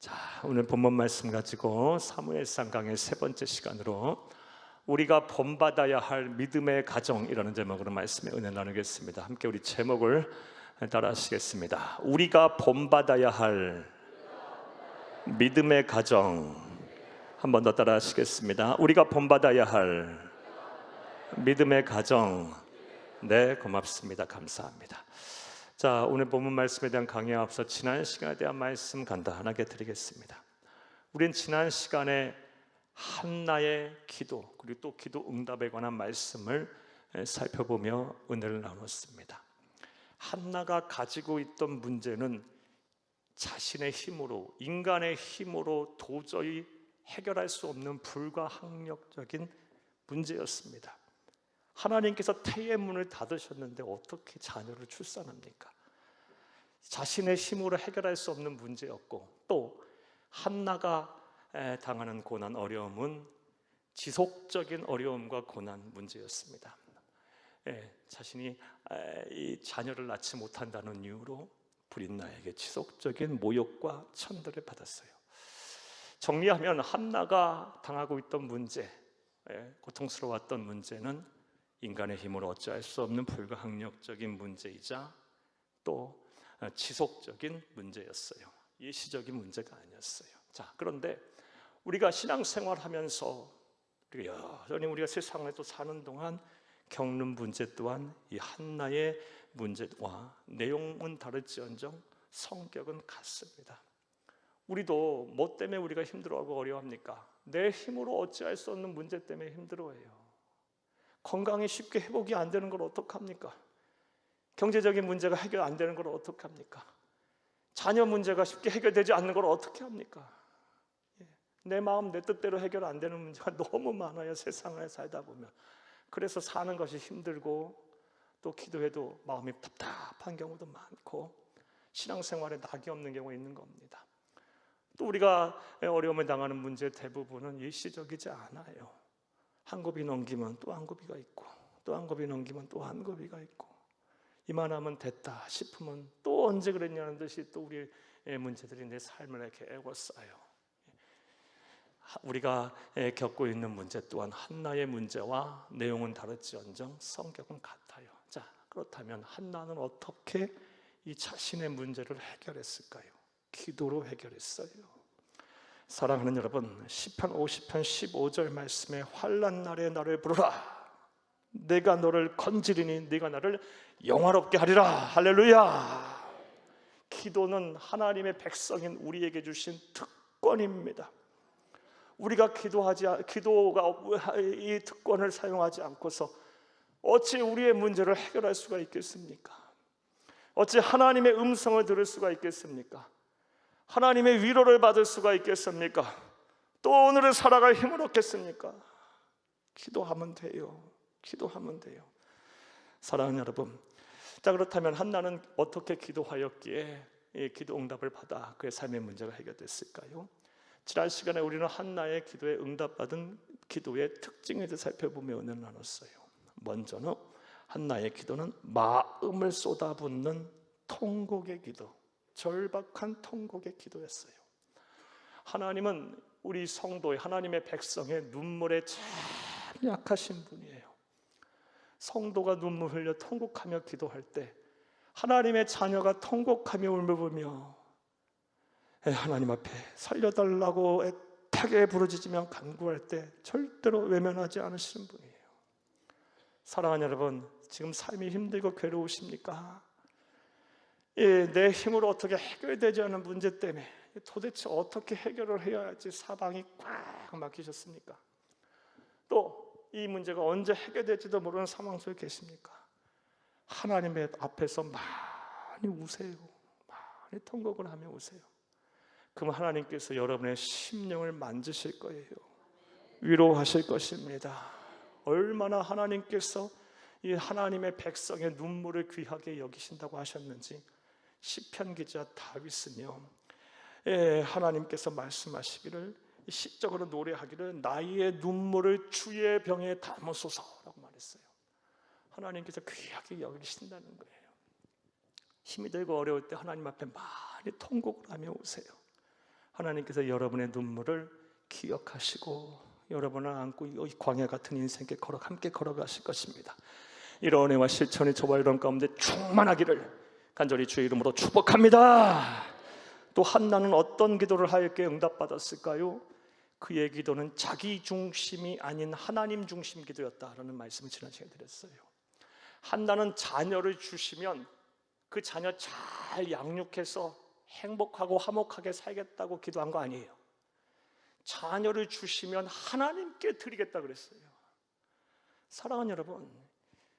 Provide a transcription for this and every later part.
자, 오늘 본문 말씀 가지고 사무엘상 강의 세 번째 시간으로 우리가 본받아야 할 믿음의 가정이라는 제목으로 말씀의 은혜 나누겠습니다. 함께 우리 제목을 따라 하시겠습니다. 우리가 본받아야 할 믿음의 가정. 한 번 더 따라 하시겠습니다. 우리가 본받아야 할 믿음의 가정. 네, 고맙습니다. 감사합니다. 자, 오늘 본문 말씀에 대한 강의에 앞서 지난 시간에 대한 말씀 간단하게 드리겠습니다. 우린 지난 시간에 한나의 기도 그리고 또 기도 응답에 관한 말씀을 살펴보며 은혜를 나눴습니다. 한나가 가지고 있던 문제는 자신의 힘으로, 인간의 힘으로 도저히 해결할 수 없는 불가항력적인 문제였습니다. 하나님께서 태의 문을 닫으셨는데 어떻게 자녀를 출산합니까? 자신의 힘으로 해결할 수 없는 문제였고, 또 한나가 당하는 고난, 어려움은 지속적인 어려움과 고난 문제였습니다. 자신이 이 자녀를 낳지 못한다는 이유로 브릿나에게 지속적인 모욕과 천대를 받았어요. 정리하면 한나가 당하고 있던 문제, 고통스러웠던 문제는 인간의 힘으로 어찌할 수 없는 불가항력적인 문제이자 또 지속적인 문제였어요. 일시적인 문제가 아니었어요. 자, 그런데 우리가 신앙생활하면서 여전히 우리가 세상에 또 사는 동안 겪는 문제 또한 이 한나의 문제와 내용은 다를지언정 성격은 같습니다. 우리도 뭐 때문에 우리가 힘들어하고 어려워합니까? 내 힘으로 어찌할 수 없는 문제 때문에 힘들어해요. 건강이 쉽게 회복이 안 되는 걸 어떡합니까? 경제적인 문제가 해결 안 되는 걸 어떡합니까? 자녀 문제가 쉽게 해결되지 않는 걸 어떻게 합니까? 내 마음 내 뜻대로 해결 안 되는 문제가 너무 많아요. 세상을 살다 보면. 그래서 사는 것이 힘들고 또 기도해도 마음이 답답한 경우도 많고 신앙생활에 낙이 없는 경우가 있는 겁니다. 또 우리가 어려움을 당하는 문제 대부분은 일시적이지 않아요. 한 고비 넘기면 또 한 고비가 있고 또 한 고비 넘기면 또 한 고비가 있고 이만하면 됐다 싶으면 또 언제 그랬냐는 듯이 또 우리의 문제들이 내 삶을 이렇게 애워싸요. 우리가 겪고 있는 문제 또한 한나의 문제와 내용은 다를지언정 성격은 같아요. 자, 그렇다면 한나는 어떻게 이 자신의 문제를 해결했을까요? 기도로 해결했어요. 사랑하는 여러분, 시편 50편 15절 말씀에 환난 날에 나를 부르라. 내가 너를 건지리니 네가 나를 영화롭게 하리라. 할렐루야. 기도는 하나님의 백성인 우리에게 주신 특권입니다. 우리가 기도가 이 특권을 사용하지 않고서 어찌 우리의 문제를 해결할 수가 있겠습니까? 어찌 하나님의 음성을 들을 수가 있겠습니까? 하나님의 위로를 받을 수가 있겠습니까? 또 오늘을 살아갈 힘을 얻겠습니까? 기도하면 돼요. 기도하면 돼요. 사랑하는 여러분, 자, 그렇다면 한나는 어떻게 기도하였기에 이 기도 응답을 받아 그의 삶의 문제가 해결됐을까요? 지난 시간에 우리는 한나의 기도에 응답받은 기도의 특징에 대해 살펴보며 은혜를 나눴어요. 먼저는 한나의 기도는 마음을 쏟아붓는 통곡의 기도, 절박한 통곡의 기도였어요. 하나님은 우리 성도의, 하나님의 백성의 눈물에 참 약하신 분이에요. 성도가 눈물 흘려 통곡하며 기도할 때 하나님의 자녀가 통곡하며 울며 하나님 앞에 살려달라고 애타게 부르짖으며 간구할 때 절대로 외면하지 않으시는 분이에요. 사랑하는 여러분, 지금 삶이 힘들고 괴로우십니까? 내 힘으로 어떻게 해결되지 않은 문제 때문에 도대체 어떻게 해결을 해야 할지 사방이 꽉 막히셨습니까? 또 이 문제가 언제 해결될지도 모르는 상황 속에 계십니까? 하나님의 앞에서 많이 우세요. 많이 통곡을 하며 우세요. 그럼 하나님께서 여러분의 심령을 만지실 거예요. 위로하실 것입니다. 얼마나 하나님께서 이 하나님의 백성의 눈물을 귀하게 여기신다고 하셨는지 시편 기자 다윗은요, 하나님께서 말씀하시기를 시적으로 노래하기를 나의 눈물을 주의 병에 담으소서라고 말했어요. 하나님께서 귀하게 여기신다는 거예요. 힘이 들고 어려울 때 하나님 앞에 많이 통곡을 하며 오세요. 하나님께서 여러분의 눈물을 기억하시고 여러분을 안고 이 광야 같은 인생께 함께 걸어가실 것입니다. 이런 은혜와 실천이 저와 여러분 가운데 충만하기를 간절히 주의 이름으로 축복합니다. 또 한나는 어떤 기도를 하였기에 응답받았을까요? 그의 기도는 자기 중심이 아닌 하나님 중심 기도였다라는 말씀을 지난 시간에 드렸어요. 한나는 자녀를 주시면 그 자녀 잘 양육해서 행복하고 화목하게 살겠다고 기도한 거 아니에요. 자녀를 주시면 하나님께 드리겠다 그랬어요. 사랑하는 여러분,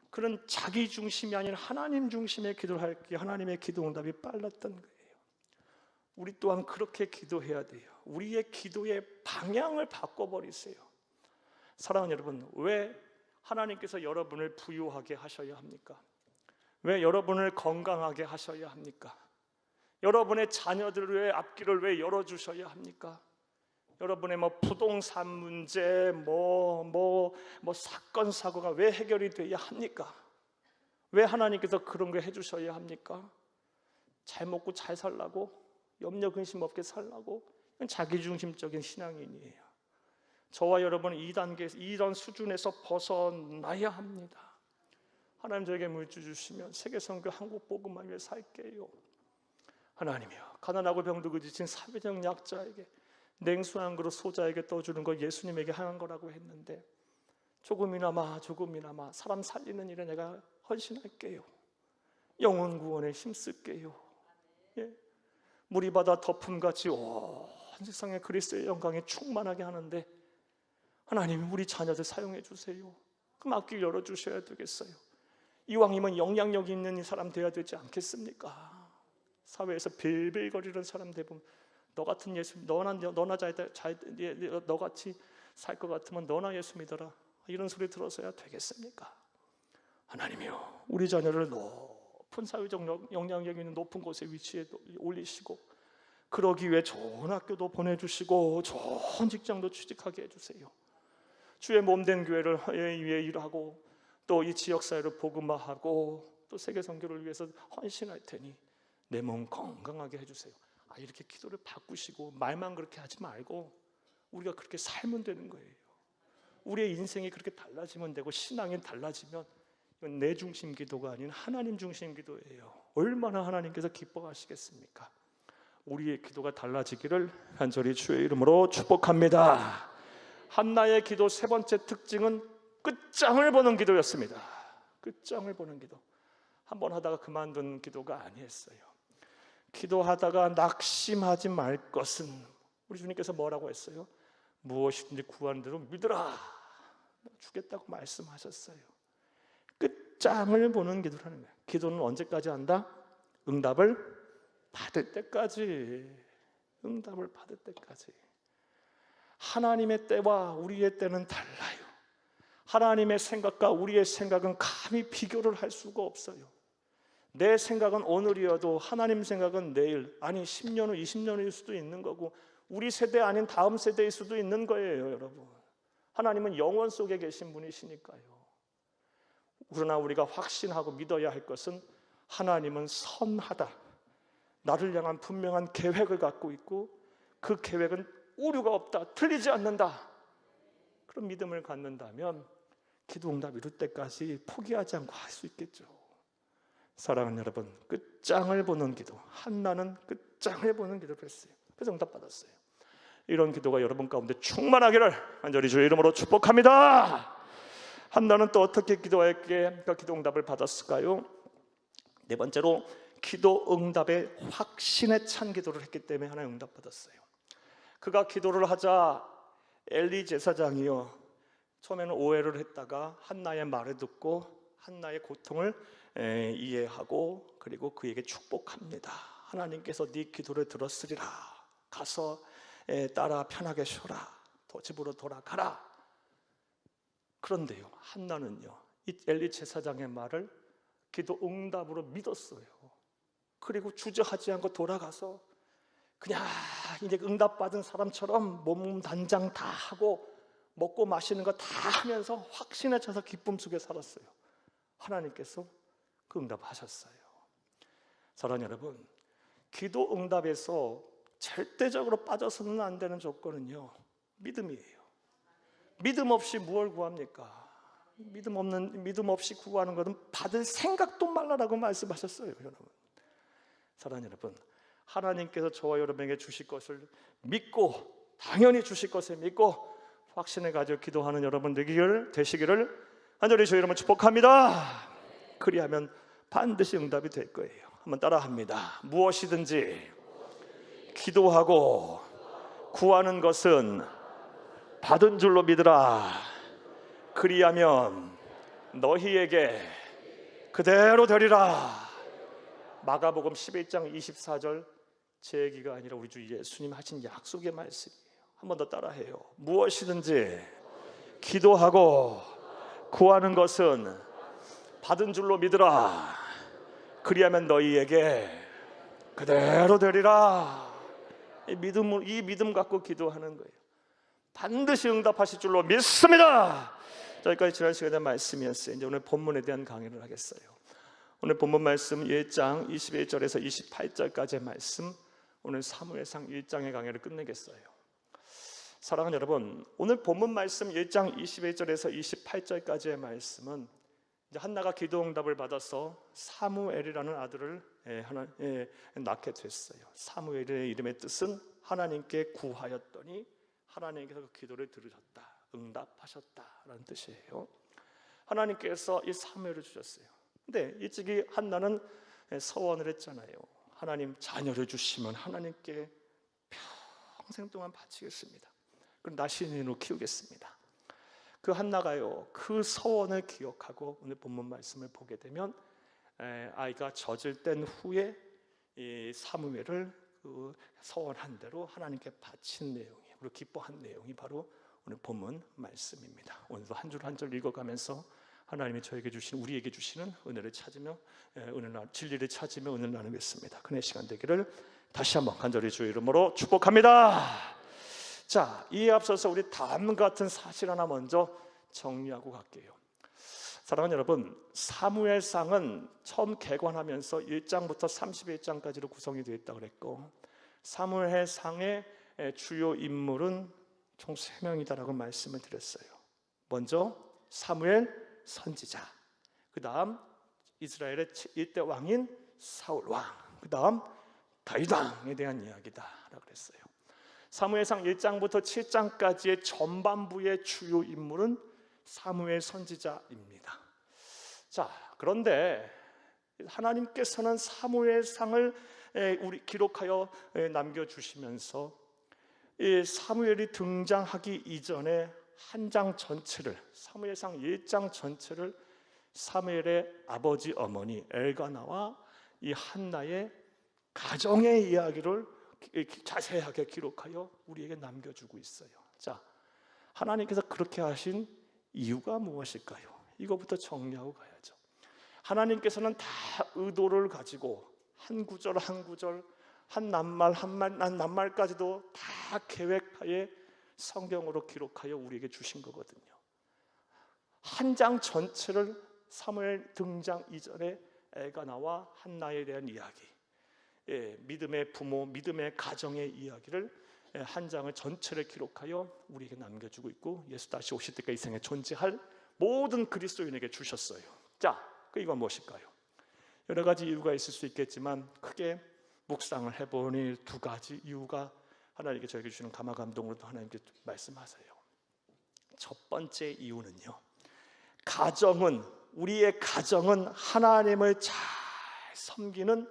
그런 자기 중심이 아닌 하나님 중심의 기도를 할 때 하나님의 기도 응답이 빨랐던 거예요. 우리 또한 그렇게 기도해야 돼요. 우리의 기도의 방향을 바꿔버리세요. 사랑하는 여러분, 왜 하나님께서 여러분을 부유하게 하셔야 합니까? 왜 여러분을 건강하게 하셔야 합니까? 여러분의 자녀들의 앞길을 왜 열어주셔야 합니까? 여러분의 부동산 문제, 사건, 사고가 왜 해결이 돼야 합니까? 왜 하나님께서 그런 거 해주셔야 합니까? 잘 먹고 잘 살라고? 염려 근심 없게 살라고? 이건 자기중심적인 신앙인이에요. 저와 여러분은 이 단계에서, 이런 수준에서 벗어나야 합니다. 하나님 저에게 물주 주시면 세계선교 한국복음만 위해 살게요. 하나님이여, 가난하고 병들고 지친 사회적 약자에게 냉수 한 그릇 소자에게 떠주는 거 예수님에게 하는 거라고 했는데 조금이나마 사람 살리는 일에 내가 헌신할게요. 영혼 구원에 힘쓸게요. 예. 물이 바다 덮음같이 온 세상에 그리스도의 영광이 충만하게 하는데 하나님 우리 자녀들 사용해 주세요. 그럼 앞길 열어주셔야 되겠어요. 이왕이면 영향력 있는 사람 되어야 되지 않겠습니까? 사회에서 빌빌거리는 사람 대부분 너 같은 예수, 너 같이 살 것 같으면 너나 예수 믿어라, 이런 소리 들어서야 되겠습니까? 하나님이요, 우리 자녀를 높은 사회적 영향력 있는 높은 곳에 위치에 올리시고 그러기 위해 좋은 학교도 보내주시고 좋은 직장도 취직하게 해주세요. 주의 몸된 교회를 위해 일하고 또 이 지역사회를 복음화하고 또 세계 선교를 위해서 헌신할 테니 내 몸 건강하게 해주세요. 이렇게 기도를 바꾸시고 말만 그렇게 하지 말고 우리가 그렇게 살면 되는 거예요. 우리의 인생이 그렇게 달라지면 되고 신앙이 달라지면 이건 내 중심 기도가 아닌 하나님 중심 기도예요. 얼마나 하나님께서 기뻐하시겠습니까? 우리의 기도가 달라지기를 간절히 주의 이름으로 축복합니다. 한나의 기도 세 번째 특징은 끝장을 보는 기도였습니다. 끝장을 보는 기도. 한번 하다가 그만둔 기도가 아니었어요. 기도하다가 낙심하지 말 것은, 우리 주님께서 뭐라고 했어요? 무엇이든지 구하는 대로 믿으라, 주겠다고 말씀하셨어요. 끝장을 보는 기도를 하는 거예요. 기도는 언제까지 한다? 응답을 받을 때까지. 응답을 받을 때까지. 하나님의 때와 우리의 때는 달라요. 하나님의 생각과 우리의 생각은 감히 비교를 할 수가 없어요. 내 생각은 오늘이어도 하나님 생각은 내일, 아니 10년 후 20년 후일 수도 있는 거고 우리 세대 아닌 다음 세대일 수도 있는 거예요. 여러분, 하나님은 영원 속에 계신 분이시니까요. 그러나 우리가 확신하고 믿어야 할 것은 하나님은 선하다, 나를 향한 분명한 계획을 갖고 있고 그 계획은 오류가 없다, 틀리지 않는다. 그런 믿음을 갖는다면 기도 응답 이룰 때까지 포기하지 않고 할 수 있겠죠. 사랑하는 여러분, 끝장을 보는 기도, 한나는 끝장을 보는 기도를 했어요. 그래서 응답받았어요. 이런 기도가 여러분 가운데 충만하기를 간절히 주의 이름으로 축복합니다. 한나는 또 어떻게 기도했기에 그 기도 응답을 받았을까요? 네 번째로 기도 응답의 확신에 찬 기도를 했기 때문에 하나님 응답받았어요. 그가 기도를 하자 엘리 제사장이요, 처음에는 오해를 했다가 한나의 말을 듣고 한나의 고통을 이해하고 그리고 그에게 축복합니다. 하나님께서 네 기도를 들었으리라. 가서 딸아 편하게 쉬어라. 집으로 돌아가라. 그런데요, 한나는요, 이 엘리 제사장의 말을 기도 응답으로 믿었어요. 그리고 주저하지 않고 돌아가서 그냥 이제 응답받은 사람처럼 몸 단장 다 하고 먹고 마시는 거 다 하면서 확신에 차서 기쁨 속에 살았어요. 하나님께서 그 응답하셨어요. 사랑하는 여러분, 기도 응답에서 절대적으로 빠져서는 안 되는 조건은요, 믿음이에요. 믿음 없이 무엇을 구합니까? 믿음 없이 구하는 것은 받을 생각도 말라라고 말씀하셨어요. 여러분, 사랑하는 여러분, 하나님께서 저와 여러분에게 주실 것을 믿고, 당연히 주실 것을 믿고 확신을 가지고 기도하는 여러분 되시기를 간절히 저희 여러분 축복합니다. 그리하면 반드시 응답이 될 거예요. 한번 따라합니다. 무엇이든지 기도하고 구하는 것은 받은 줄로 믿으라. 그리하면 너희에게 그대로 되리라. 마가복음 11장 24절, 제 얘기가 아니라 우리 주 예수님 하신 약속의 말씀이에요. 한 번 더 따라해요. 무엇이든지 기도하고 구하는 것은 받은 줄로 믿으라. 그리하면 너희에게 그대로 되리라. 이 믿음 갖고 기도하는 거예요. 반드시 응답하실 줄로 믿습니다. 저희까지 지난 시간에 말씀이었어요. 이제 오늘 본문에 대한 강의를 하겠어요. 오늘 본문 말씀 1장 21절에서 28절까지의 말씀, 오늘 사무엘상 1장의 강의를 끝내겠어요. 사랑하는 여러분, 오늘 본문 말씀 1장 21절에서 28절까지의 말씀은 이제 한나가 기도 응답을 받아서 사무엘이라는 아들을 낳게 됐어요. 사무엘의 이름의 뜻은 하나님께 구하였더니 하나님께서 그 기도를 들으셨다, 응답하셨다라는 뜻이에요. 하나님께서 이 사무엘을 주셨어요. 근데 일찍이 한나는 서원을 했잖아요. 하나님, 자녀를 주시면 하나님께 평생 동안 바치겠습니다. 그럼 나 신인으로 키우겠습니다. 그 한나가요, 그 서원을 기억하고 오늘 본문 말씀을 보게 되면 아이가 젖을 뗀 후에 이 사무엘을 그 서원한 대로 하나님께 바친 내용이, 그리고 기뻐한 내용이 바로 오늘 본문 말씀입니다. 오늘도 한 줄 한 줄 읽어가면서 하나님이 저에게 주신, 우리에게 주시는 은혜를 찾으며 진리를 찾으며 은혜를 나누겠습니다. 그의 시간 되기를 다시 한번 간절히 주의 이름으로 축복합니다. 자, 이에 앞서서 우리 다음 같은 사실 하나 먼저 정리하고 갈게요. 사랑하는 여러분, 사무엘상은 처음 개관하면서 1장부터 31장까지로 구성이 되어 있다고 그랬고, 사무엘상의 주요 인물은 총 3명이다라고 말씀을 드렸어요. 먼저 사무엘 선지자, 그 다음 이스라엘의 1대 왕인 사울 왕, 그 다음 다윗 왕에 대한 이야기다라고 그랬어요. 사무엘상 1장부터 7장까지의 전반부의 주요 인물은 사무엘 선지자입니다. 자, 그런데 하나님께서는 사무엘상을 우리 기록하여 남겨주시면서 이 사무엘이 등장하기 이전에 한 장 전체를, 사무엘상 1장 전체를 사무엘의 아버지 어머니 엘가나와 이 한나의 가정의 이야기를 자세하게 기록하여 우리에게 남겨주고 있어요. 자, 하나님께서 그렇게 하신 이유가 무엇일까요? 이거부터 정리하고 가야죠. 하나님께서는 다 의도를 가지고 한 구절 한 구절, 한 낱말 한 낱말까지도 다 계획하에 성경으로 기록하여 우리에게 주신 거거든요. 한 장 전체를 사무엘 등장 이전에 엘가나와 한나에 대한 이야기, 믿음의 부모, 믿음의 가정의 이야기를 한 장을 전체를 기록하여 우리에게 남겨주고 있고, 예수 다시 오실 때까지 이 생에 존재할 모든 그리스도인에게 주셨어요. 자, 그 이건 무엇일까요? 여러 가지 이유가 있을 수 있겠지만 크게 묵상을 해보니 2가지 이유가 하나님께 저에게 주시는 감화 감동으로도 하나님께 말씀하세요. 첫 번째 이유는요, 우리의 가정은 하나님을 잘 섬기는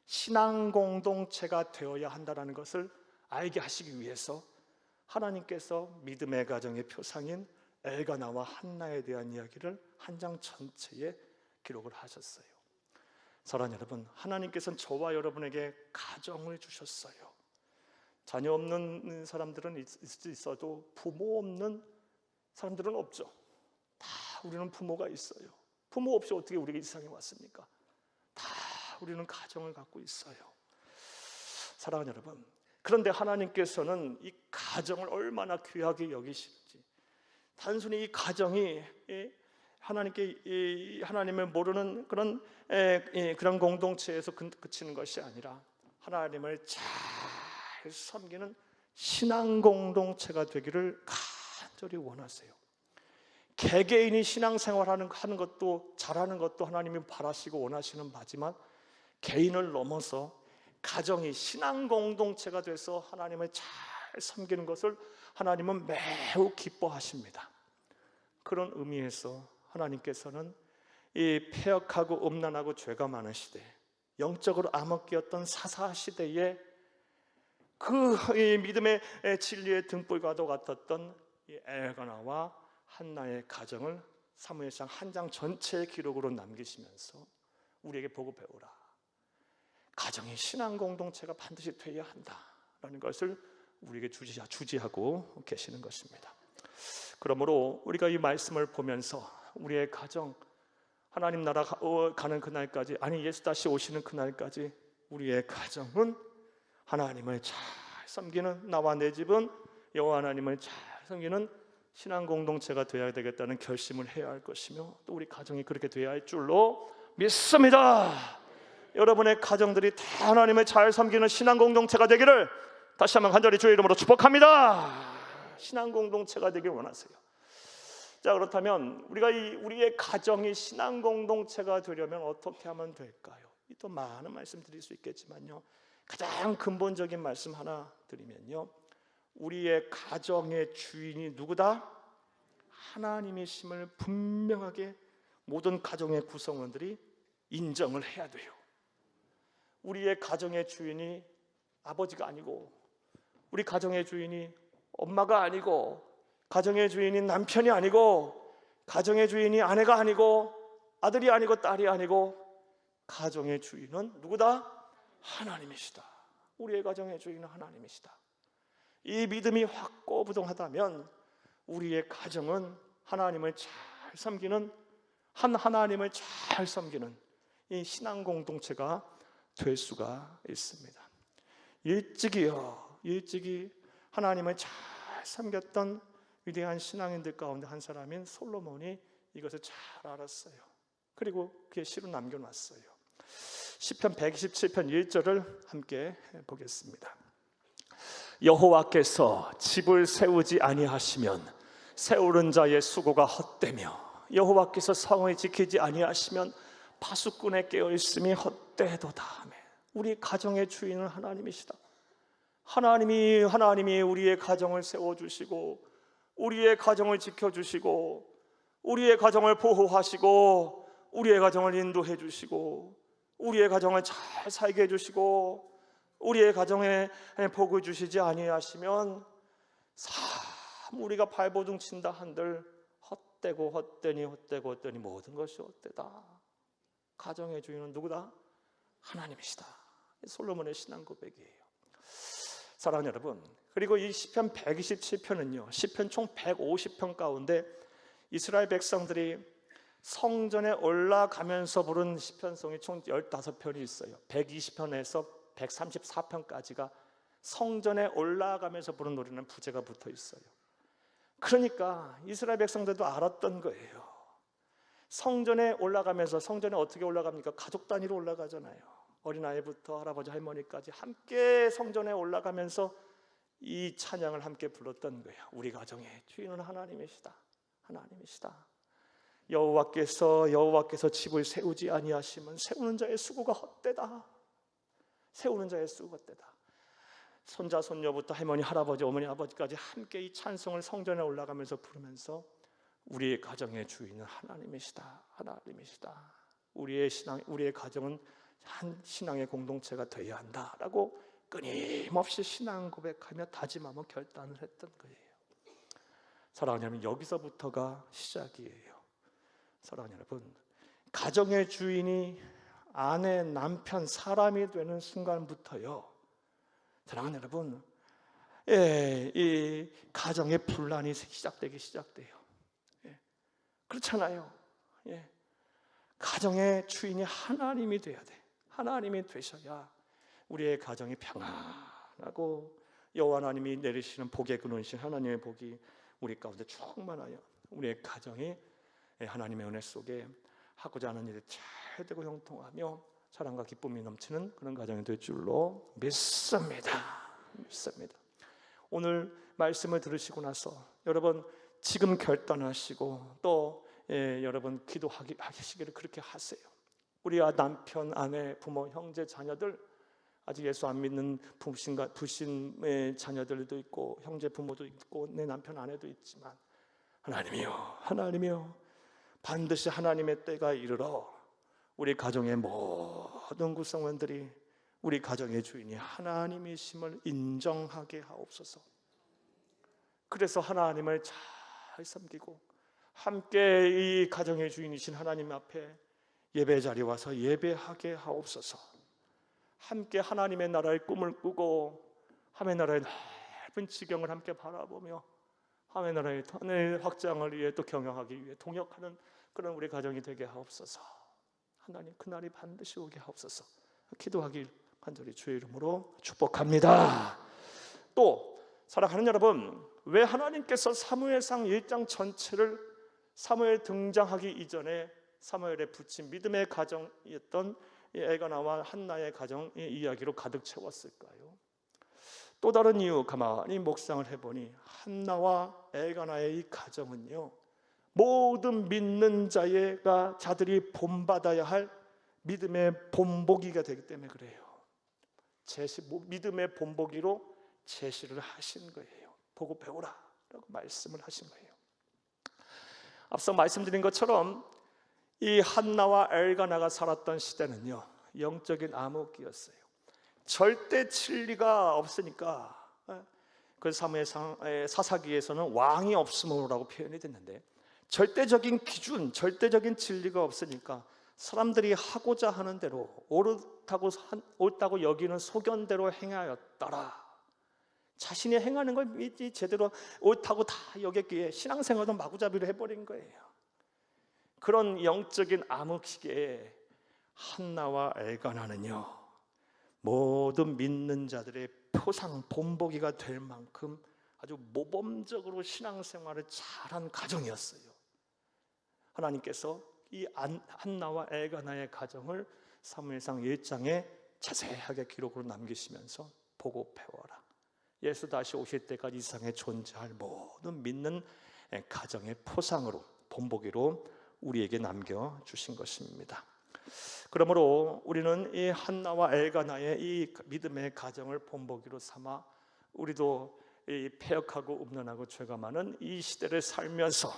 신앙 공동체가 되어야 한다는 것을 알게 하시기 위해서 하나님께서 믿음의 가정의 표상인 엘가나와 한나에 대한 이야기를 한 장 전체에 기록을 하셨어요. 사랑하는 여러분, 하나님께서는 저와 여러분에게 가정을 주셨어요. 자녀 없는 사람들은 있어도 부모 없는 사람들은 없죠. 다 우리는 부모가 있어요. 부모 없이 어떻게 우리가 이 세상에 왔습니까? 다 우리는 가정을 갖고 있어요. 사랑하는 여러분, 그런데 하나님께서는 이 가정을 얼마나 귀하게 여기시는지, 단순히 이 가정이 하나님을 모르는 그런 공동체에서 그치는 것이 아니라 하나님을 잘 섬기는 신앙 공동체가 되기를 간절히 원하세요. 개개인이 신앙생활하는 것도 잘하는 것도 하나님이 바라시고 원하시는 바지만 개인을 넘어서 가정이 신앙 공동체가 돼서 하나님을 잘 섬기는 것을 하나님은 매우 기뻐하십니다. 그런 의미에서 하나님께서는 이 폐역하고 음란하고 죄가 많은 시대, 영적으로 암흑기였던 사사 시대에 그 믿음의 진리의 등불과도 같았던 이 엘가나와 한나의 가정을 사무엘상 한 장 전체의 기록으로 남기시면서 우리에게 보고 배우라. 가정의 신앙 공동체가 반드시 되어야 한다라는 것을 우리에게 주지하고 계시는 것입니다. 그러므로 우리가 이 말씀을 보면서 우리의 가정, 하나님 나라 가는 그날까지, 아니 예수 다시 오시는 그날까지 우리의 가정은 하나님을 잘 섬기는, 나와 내 집은 여호와 하나님을 잘 섬기는 신앙 공동체가 되어야 되겠다는 결심을 해야 할 것이며, 또 우리 가정이 그렇게 되어야 할 줄로 믿습니다. 여러분의 가정들이 다 하나님을 잘 섬기는 신앙 공동체가 되기를 다시 한번 간절히 주의 이름으로 축복합니다. 신앙 공동체가 되길 원하세요. 자, 그렇다면 우리의 가정이 신앙 공동체가 되려면 어떻게 하면 될까요? 또 많은 말씀 드릴 수 있겠지만요, 가장 근본적인 말씀 하나 드리면요, 우리의 가정의 주인이 누구다? 하나님이심을 분명하게 모든 가정의 구성원들이 인정을 해야 돼요. 우리의 가정의 주인이 아버지가 아니고, 우리 가정의 주인이 엄마가 아니고, 가정의 주인이 남편이 아니고, 가정의 주인이 아내가 아니고, 아들이 아니고 딸이 아니고, 가정의 주인은 누구다? 하나님이시다. 우리의 가정의 주인은 하나님이시다. 이 믿음이 확고부동하다면 우리의 가정은 하나님을 잘 섬기는, 하나님을 잘 섬기는 이 신앙 공동체가 될 수가 있습니다. 일찍이 하나님을 잘 섬겼던 위대한 신앙인들 가운데 한 사람인 솔로몬이 이것을 잘 알았어요. 그리고 그의 시로 남겨놨어요. 시편 127편 1절을 함께 보겠습니다. 여호와께서 집을 세우지 아니하시면 세우는 자의 수고가 헛되며, 여호와께서 성을 지키지 아니하시면 파수꾼의 깨어있음이 헛되도다. 우리 가정의 주인은 하나님이시다. 하나님이 우리의 가정을 세워주시고, 우리의 가정을 지켜주시고, 우리의 가정을 보호하시고, 우리의 가정을 인도해 주시고, 우리의 가정을 잘 살게 해주시고, 우리의 가정에 복을 주시지 아니하시면 우리가 발버둥 친다 한들 헛되니 모든 것이 헛되다. 가정의 주인은 누구다? 하나님이시다. 솔로몬의 신앙 고백이에요. 사랑하는 여러분, 그리고 이 시편 127편은요, 시편 총 150편 가운데 이스라엘 백성들이 성전에 올라가면서 부른 시편송이 총 15편이 있어요. 120편에서 134편까지가 성전에 올라가면서 부른 노래는 부제가 붙어 있어요. 그러니까 이스라엘 백성들도 알았던 거예요. 성전에 올라가면서, 성전에 어떻게 올라갑니까? 가족 단위로 올라가잖아요. 어린아이부터 할아버지 할머니까지 함께 성전에 올라가면서 이 찬양을 함께 불렀던 거예요. 우리 가정의 주인은 하나님이시다. 하나님이시다. 여호와께서 집을 세우지 아니하시면 세우는 자의 수고가 헛되다. 세우는 자의 수고가 헛되다. 손자 손녀부터 할머니 할아버지 어머니 아버지까지 함께 이 찬송을 성전에 올라가면서 부르면서 우리의 가정의 주인은 하나님이시다. 하나님이시다. 우리의 가정은 한 신앙의 공동체가 되어야 한다라고 끊임없이 신앙 고백하며 다짐하며 결단을 했던 거예요. 사랑하는 여러분, 여기서부터가 시작이에요. 사랑하는 여러분, 가정의 주인이 아내, 남편, 사람이 되는 순간부터요, 사랑하는 여러분, 이 가정의 분란이 시작돼요. 그렇잖아요. 가정의 주인이 하나님이 돼야 돼. 하나님이 되셔야 우리의 가정이 평안하고 여호와 하나님이 내리시는 복의 근원이신 하나님의 복이 우리 가운데 충만하여 우리의 가정이 하나님의 은혜 속에 하고자 하는 일이 잘 되고 형통하며 사랑과 기쁨이 넘치는 그런 가정이 될 줄로 믿습니다. 믿습니다. 오늘 말씀을 들으시고 나서 여러분 지금 결단하시고 또 여러분 기도하시기를 그렇게 하세요. 우리 남편, 아내, 부모, 형제, 자녀들, 아직 예수 안 믿는 부신의 자녀들도 있고 형제 부모도 있고 내 남편, 아내도 있지만 하나님이요 반드시 하나님의 때가 이르러 우리 가정의 모든 구성원들이 우리 가정의 주인이 하나님이심을 인정하게 하옵소서. 그래서 하나님을 잘 섬기고 함께 이 가정의 주인이신 하나님 앞에 예배 자리에 와서 예배하게 하옵소서. 함께 하나님의 나라의 꿈을 꾸고 하나님의 나라의 넓은 지경을 함께 바라보며 하나님의 나라의 더 확장을 위해 또 경영하기 위해 동역하는 그런 우리 가정이 되게 하옵소서. 하나님 그날이 반드시 오게 하옵소서. 기도하길 간절히 주의 이름으로 축복합니다. 또 사랑하는 여러분, 왜 하나님께서 사무엘상 1장 전체를 사무엘 등장하기 이전에 사무엘에 붙인 믿음의 가정이었던 엘가나와 한나의 가정의 이야기로 가득 채웠을까요? 또 다른 이유 가만히 묵상을 해보니 한나와 엘가나의 이 가정은요, 모든 믿는 자들이 본받아야 할 믿음의 본보기가 되기 때문에 그래요. 믿음의 본보기로 제시를 하신 거예요. 보고 배우라 라고 말씀을 하신 거예요. 앞서 말씀드린 것처럼 이 한나와 엘가나가 살았던 시대는요, 영적인 암흑기였어요. 절대 진리가 없으니까 그 사무엘상 사사기에서는 왕이 없음으로라고 표현이 됐는데, 절대적인 기준, 절대적인 진리가 없으니까 사람들이 하고자 하는 대로 옳다고 여기는 소견대로 행하였더라. 자신이 행하는 걸 믿지 제대로 옳다고 다 여겼기에 신앙생활도 마구잡이로 해버린 거예요. 그런 영적인 암흑 시기에 한나와 엘가나는요, 모든 믿는 자들의 표상 본보기가 될 만큼 아주 모범적으로 신앙생활을 잘한 가정이었어요. 하나님께서 이 한나와 엘가나의 가정을 사무엘상 1장에 자세하게 기록으로 남기시면서 보고 배워라. 예수 다시 오실 때까지 이 세상에 존재할 모든 믿는 가정의 포상으로 본보기로 우리에게 남겨주신 것입니다. 그러므로 우리는 이 한나와 엘가나의 이 믿음의 가정을 본보기로 삼아 우리도 이 패역하고 음란하고 죄가 많은 이 시대를 살면서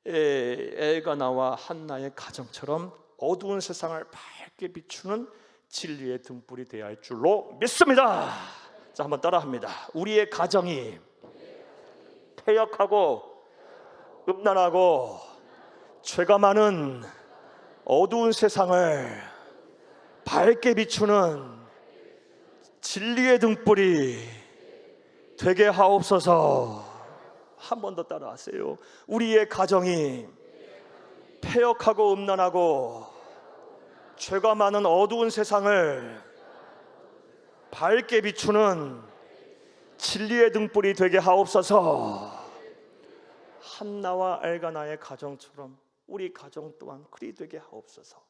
엘가나와 한나의 가정처럼 어두운 세상을 밝게 비추는 진리의 등불이 되어야 할 줄로 믿습니다. 자, 한번 따라합니다. 우리의 가정이 패역하고 음란하고 죄가 많은 어두운 세상을 밝게 비추는 진리의 등불이 되게 하옵소서. 한 번 더 따라하세요. 우리의 가정이 패역하고 음란하고 죄가 많은 어두운 세상을 밝게 비추는 진리의 등불이 되게 하옵소서. 한나와 엘가나의 가정처럼 우리 가정 또한 그리 되게 하옵소서.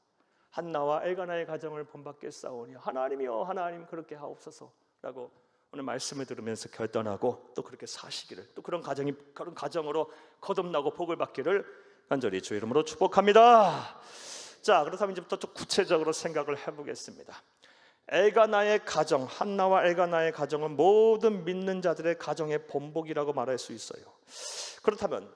한나와 엘가나의 가정을 본받게 싸우니 하나님이여 하나님 그렇게 하옵소서라고 오늘 말씀을 들으면서 결단하고 또 그렇게 사시기를, 또 그런 가정으로 거듭나고 복을 받기를 간절히 주의 이름으로 축복합니다. 자, 그렇다면 이제부터 좀 구체적으로 생각을 해보겠습니다. 엘가나의 가정, 한나와 엘가나의 가정은 모든 믿는 자들의 가정의 본보기라고 말할 수 있어요. 그렇다면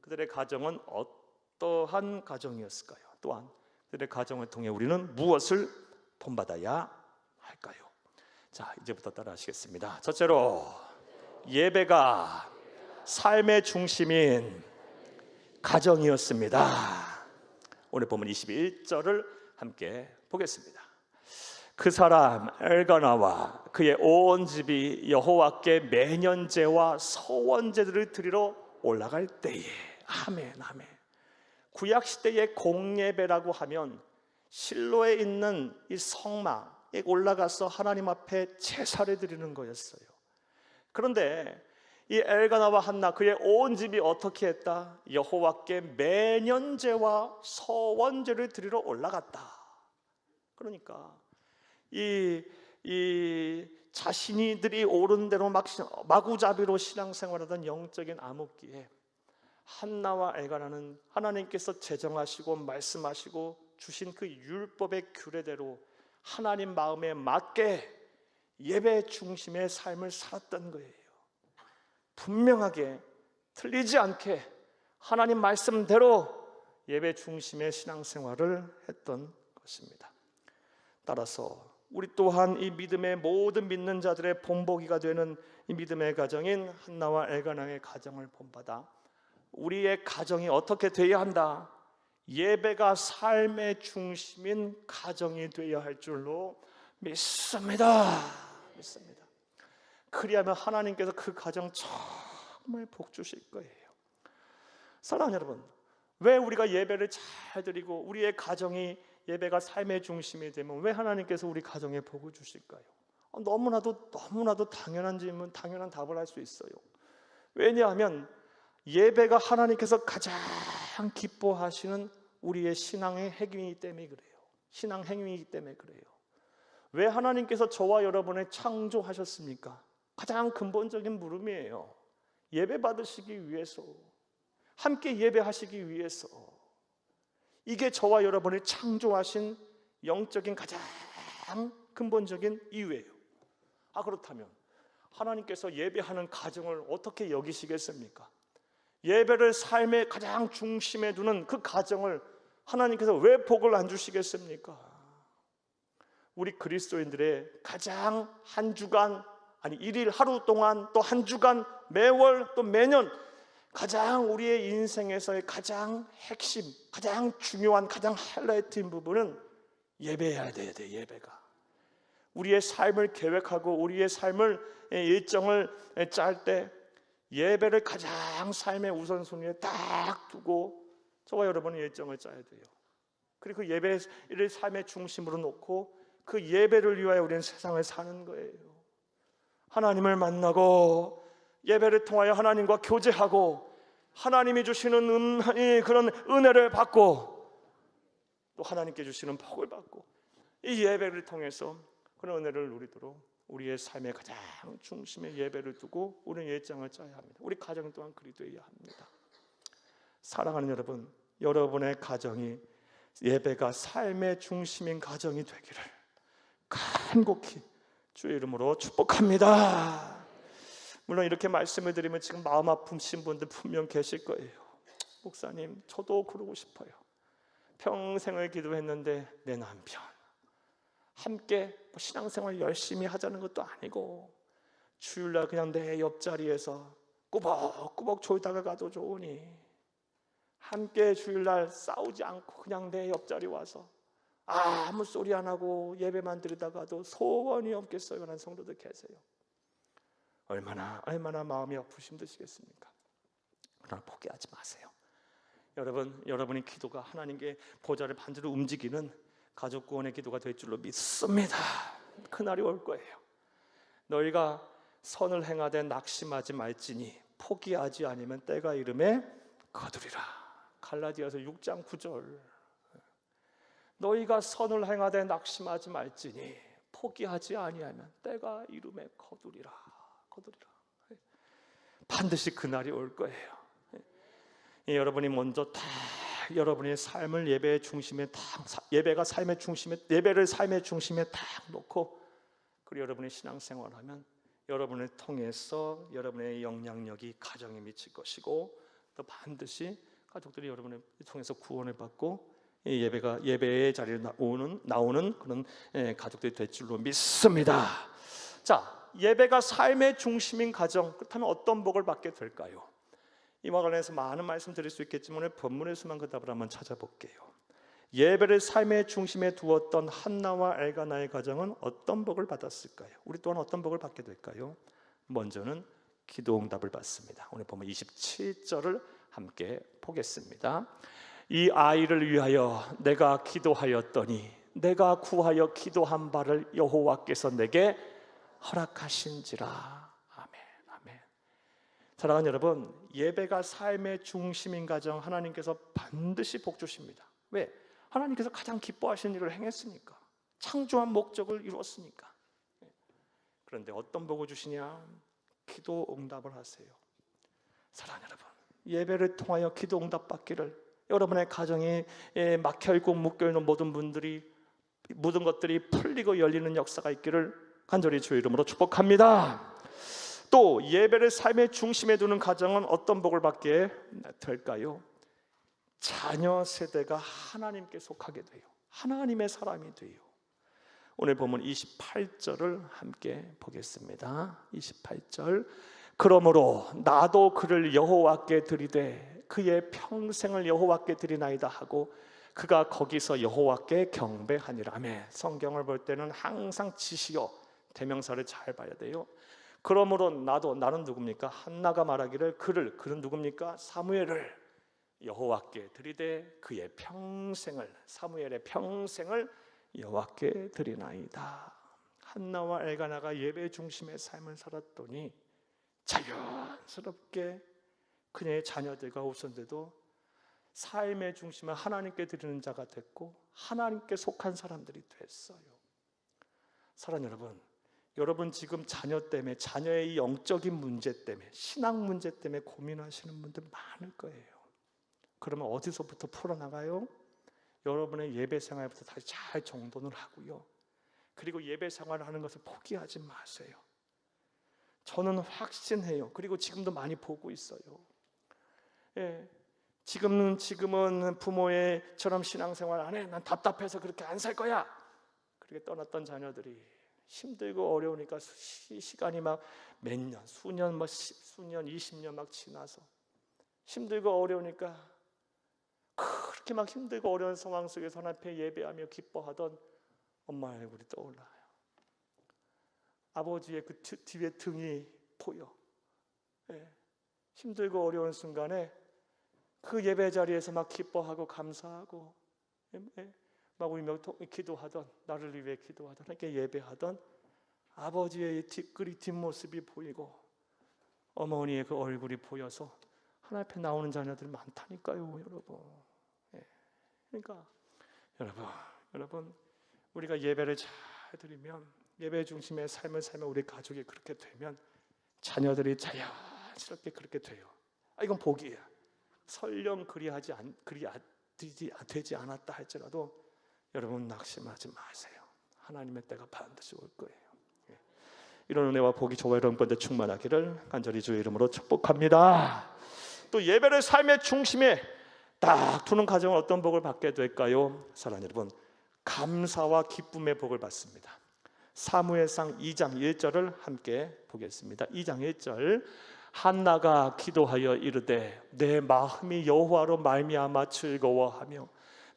그들의 가정은 어떠한 가정이었을까요? 또한 그들의 가정을 통해 우리는 무엇을 본받아야 할까요? 자, 이제부터 따라하시겠습니다. 첫째로, 예배가 삶의 중심인 가정이었습니다. 오늘 보면 21절을 함께 보겠습니다. 그 사람 엘가나와 그의 온 집이 여호와께 매년제와 서원제들을 드리러 올라갈 때에, 아멘, 아멘. 구약 시대의 공예배라고 하면 실로에 있는 이 성막에 올라가서 하나님 앞에 제사를 드리는 거였어요. 그런데 이 엘가나와 한나 그의 온 집이 어떻게 했다? 여호와께 매년제와 서원제를 드리러 올라갔다. 그러니까 이 자신이들이 옳은 대로 마구잡이로 신앙생활하던 영적인 암흑기에 한나와 엘가나는 하나님께서 제정하시고 말씀하시고 주신 그 율법의 규례대로 하나님 마음에 맞게 예배 중심의 삶을 살았던 거예요. 분명하게 틀리지 않게 하나님 말씀대로 예배 중심의 신앙생활을 했던 것입니다. 따라서 우리 또한 이 믿음의 모든 믿는 자들의 본보기가 되는 이 믿음의 가정인 한나와 엘가나의 가정을 본받아 우리의 가정이 어떻게 되어야 한다? 예배가 삶의 중심인 가정이 되어야 할 줄로 믿습니다. 그리하면 하나님께서 그 가정 정말 복 주실 거예요. 사랑하는 여러분, 왜 우리가 예배를 잘 드리고 우리의 가정이 예배가 삶의 중심이 되면 왜 하나님께서 우리 가정에 복을 주실까요? 너무나도 당연한 질문, 당연한 답을 할 수 있어요. 왜냐하면 예배가 하나님께서 가장 기뻐하시는 우리의 신앙의 행위이기 때문에 그래요. 신앙 행위이기 때문에 그래요. 왜 하나님께서 저와 여러분을 창조하셨습니까? 가장 근본적인 물음이에요. 예배 받으시기 위해서, 함께 예배하시기 위해서. 이게 저와 여러분을 창조하신 영적인 가장 근본적인 이유예요. 그렇다면 하나님께서 예배하는 가정을 어떻게 여기시겠습니까? 예배를 삶의 가장 중심에 두는 그 가정을 하나님께서 왜 복을 안 주시겠습니까? 우리 그리스도인들의 가장 한 주간, 아니 일일 하루 동안, 또 한 주간, 매월, 또 매년 가장 우리의 인생에서의 가장 핵심, 가장 중요한, 가장 하이라이트인 부분은 예배해야 돼요. 예배가 우리의 삶을 계획하고 우리의 삶을 일정을 짤 때 예배를 가장 삶의 우선순위에 딱 두고 저와 여러분의 일정을 짜야 돼요. 그리고 그 예배를 삶의 중심으로 놓고 그 예배를 위하여 우리는 세상을 사는 거예요. 하나님을 만나고 예배를 통하여 하나님과 교제하고 하나님이 주시는 그런 은혜를 받고 또 하나님께 주시는 복을 받고 이 예배를 통해서 그런 은혜를 누리도록 우리의 삶의 가장 중심에 예배를 두고 우리는 일정을 짜야 합니다. 우리 가정 또한 그리 되어야 합니다. 사랑하는 여러분, 여러분의 가정이 예배가 삶의 중심인 가정이 되기를 간곡히 주의 이름으로 축복합니다. 물론 이렇게 말씀을 드리면 지금 마음 아프신 분들 분명 계실 거예요. 목사님, 저도 그러고 싶어요. 평생을 기도했는데 내 남편 함께 신앙생활 열심히 하자는 것도 아니고 주일날 그냥 내 옆자리에서 꾸벅꾸벅 졸다가 가도 좋으니 함께 주일날 싸우지 않고 그냥 내 옆자리 와서 아무 소리 안 하고 예배만 드리다가도 소원이 없겠어요. 라는 성도들 계세요. 얼마나 마음이 아프시 힘드시겠습니까? 그러나 포기하지 마세요. 여러분의 기도가 하나님께 보좌를 반드시 움직이는 가족 구원의 기도가 될 줄로 믿습니다. 그날이 올 거예요. 너희가 선을 행하되 낙심하지 말지니 포기하지 않으면 때가 이름에 거두리라. 갈라디아서 6장 9절. 너희가 선을 행하되 낙심하지 말지니 포기하지 아니하면 때가 이름에 거두리라. 반드시 그날이 올 거예요. 여러분이 먼저 다 여러분의 삶을 예배의 중심에 예배를 삶의 중심에 딱 놓고 그리고 여러분의 신앙생활하면 여러분을 통해서 여러분의 영향력이 가정에 미칠 것이고 또 반드시 가족들이 여러분을 통해서 구원을 받고 예배의 자리에 나오는 그런 가족들이 될 줄로 믿습니다. 자, 예배가 삶의 중심인 가정, 그렇다면 어떤 복을 받게 될까요? 이와 관련해서 많은 말씀 드릴 수 있겠지만 오늘 본문에서만 그 답을 한번 찾아볼게요. 예배를 삶의 중심에 두었던 한나와 엘가나의 가정은 어떤 복을 받았을까요? 우리 또한 어떤 복을 받게 될까요? 먼저는 기도응답을 받습니다. 오늘 보면 27절을 함께 보겠습니다. 이 아이를 위하여 내가 기도하였더니 내가 구하여 기도한 바를 여호와께서 내게 허락하신지라. 아멘. 사랑하는 여러분, 예배가 삶의 중심인 가정 하나님께서 반드시 복 주십니다. 왜? 하나님께서 가장 기뻐하시는 일을 행했으니까, 창조한 목적을 이루었으니까. 그런데 어떤 복을 주시냐? 기도 응답을 하세요. 사랑하는 여러분, 예배를 통하여 기도 응답 받기를, 여러분의 가정에 막혀있고 묶여있는 모든 것들이 풀리고 열리는 역사가 있기를 간절히 주의 이름으로 축복합니다. 또 예배를 삶의 중심에 두는 가정은 어떤 복을 받게 될까요? 자녀 세대가 하나님께 속하게 돼요. 하나님의 사람이 돼요. 오늘 보면 28절을 함께 보겠습니다. 28절. 그러므로 나도 그를 여호와께 드리되 그의 평생을 여호와께 드리나이다 하고 그가 거기서 여호와께 경배하니라. 아멘. 성경을 볼 때는 항상 지시어 대명사를 잘 봐야 돼요. 그러므로 나는 누굽니까? 한나가 말하기를 그는 누굽니까? 사무엘을 여호와께 드리되 그의 평생을, 사무엘의 평생을 여호와께 드리나이다. 한나와 엘가나가 예배 중심의 삶을 살았더니 자연스럽게 그녀의 자녀들과 후손들도 삶의 중심을 하나님께 드리는 자가 됐고 하나님께 속한 사람들이 됐어요. 사랑하는 여러분, 여러분 지금 자녀 때문에, 자녀의 이 영적인 문제 때문에, 신앙 문제 때문에 고민하시는 분들 많을 거예요. 그러면 어디서부터 풀어나가요? 여러분의 예배 생활부터 다시 잘 정돈을 하고요. 그리고 예배 생활을 하는 것을 포기하지 마세요. 저는 확신해요. 그리고 지금도 많이 보고 있어요. 예, 지금은 부모의처럼 신앙생활 안 해. 난 답답해서 그렇게 안 살 거야. 그렇게 떠났던 자녀들이 힘들고 어려우니까 시간이 막 몇 년, 수년, 20년 막 지나서 힘들고 어려우니까 그렇게 막 힘들고 어려운 상황 속에서 하나님 앞에 예배하며 기뻐하던 엄마 얼굴이 떠올라요. 아버지의 그 뒤에 등이 보여. 예, 힘들고 어려운 순간에 그 예배 자리에서 막 기뻐하고 감사하고 막 울며 기도하던, 나를 위해 기도하던, 이렇게 예배하던 아버지의 뒷모습이 보이고 어머니의 그 얼굴이 보여서 하나님 앞에 나오는 자녀들이 많다니까요, 여러분. 예. 그러니까 여러분 우리가 예배를 잘 드리면, 예배 중심의 삶을 살면, 우리 가족이 그렇게 되면 자녀들이 자연스럽게 그렇게 돼요. 이건 복이에요. 설령 되지 않았다 할지라도 여러분 낙심하지 마세요. 하나님의 때가 반드시 올 거예요. 이런 은혜와 복이 저와 여러분께 충만하기를 간절히 주의 이름으로 축복합니다. 또 예배를 삶의 중심에 딱 두는 가정은 어떤 복을 받게 될까요? 사랑하는 여러분, 감사와 기쁨의 복을 받습니다. 사무엘상 2장 1절을 함께 보겠습니다. 2장 1절. 한나가 기도하여 이르되 내 마음이 여호와로 말미암아 즐거워하며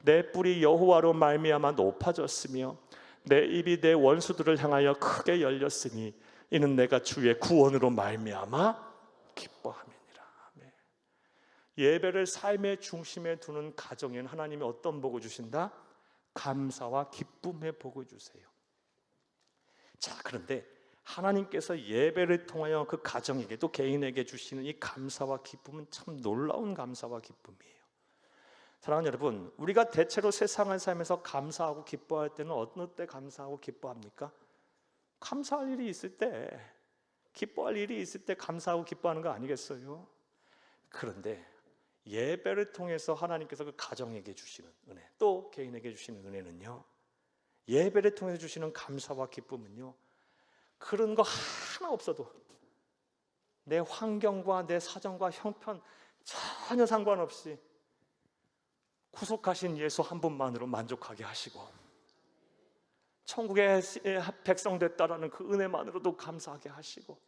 내 뿔이 여호와로 말미암아 높아졌으며 내 입이 내 원수들을 향하여 크게 열렸으니 이는 내가 주의 구원으로 말미암아 기뻐함이니라. 아멘. 예배를 삶의 중심에 두는 가정에는 하나님이 어떤 복을 주신다? 감사와 기쁨의 복을 주세요. 자, 그런데 하나님께서 예배를 통하여 그 가정에게도 개인에게 주시는 이 감사와 기쁨은 참 놀라운 감사와 기쁨이에요. 사랑하는 여러분, 우리가 대체로 세상을 살면서 감사하고 기뻐할 때는 어느 때 감사하고 기뻐합니까? 감사할 일이 있을 때, 기뻐할 일이 있을 때 감사하고 기뻐하는 거 아니겠어요? 그런데 예배를 통해서 하나님께서 그 가정에게 주시는 은혜, 또 개인에게 주시는 은혜는요, 예배를 통해서 주시는 감사와 기쁨은요, 그런 거 하나 없어도, 내 환경과 내 사정과 형편 전혀 상관없이 구속하신 예수 한 분만으로 만족하게 하시고 천국의 백성 됐다라는 그 은혜만으로도 감사하게 하시고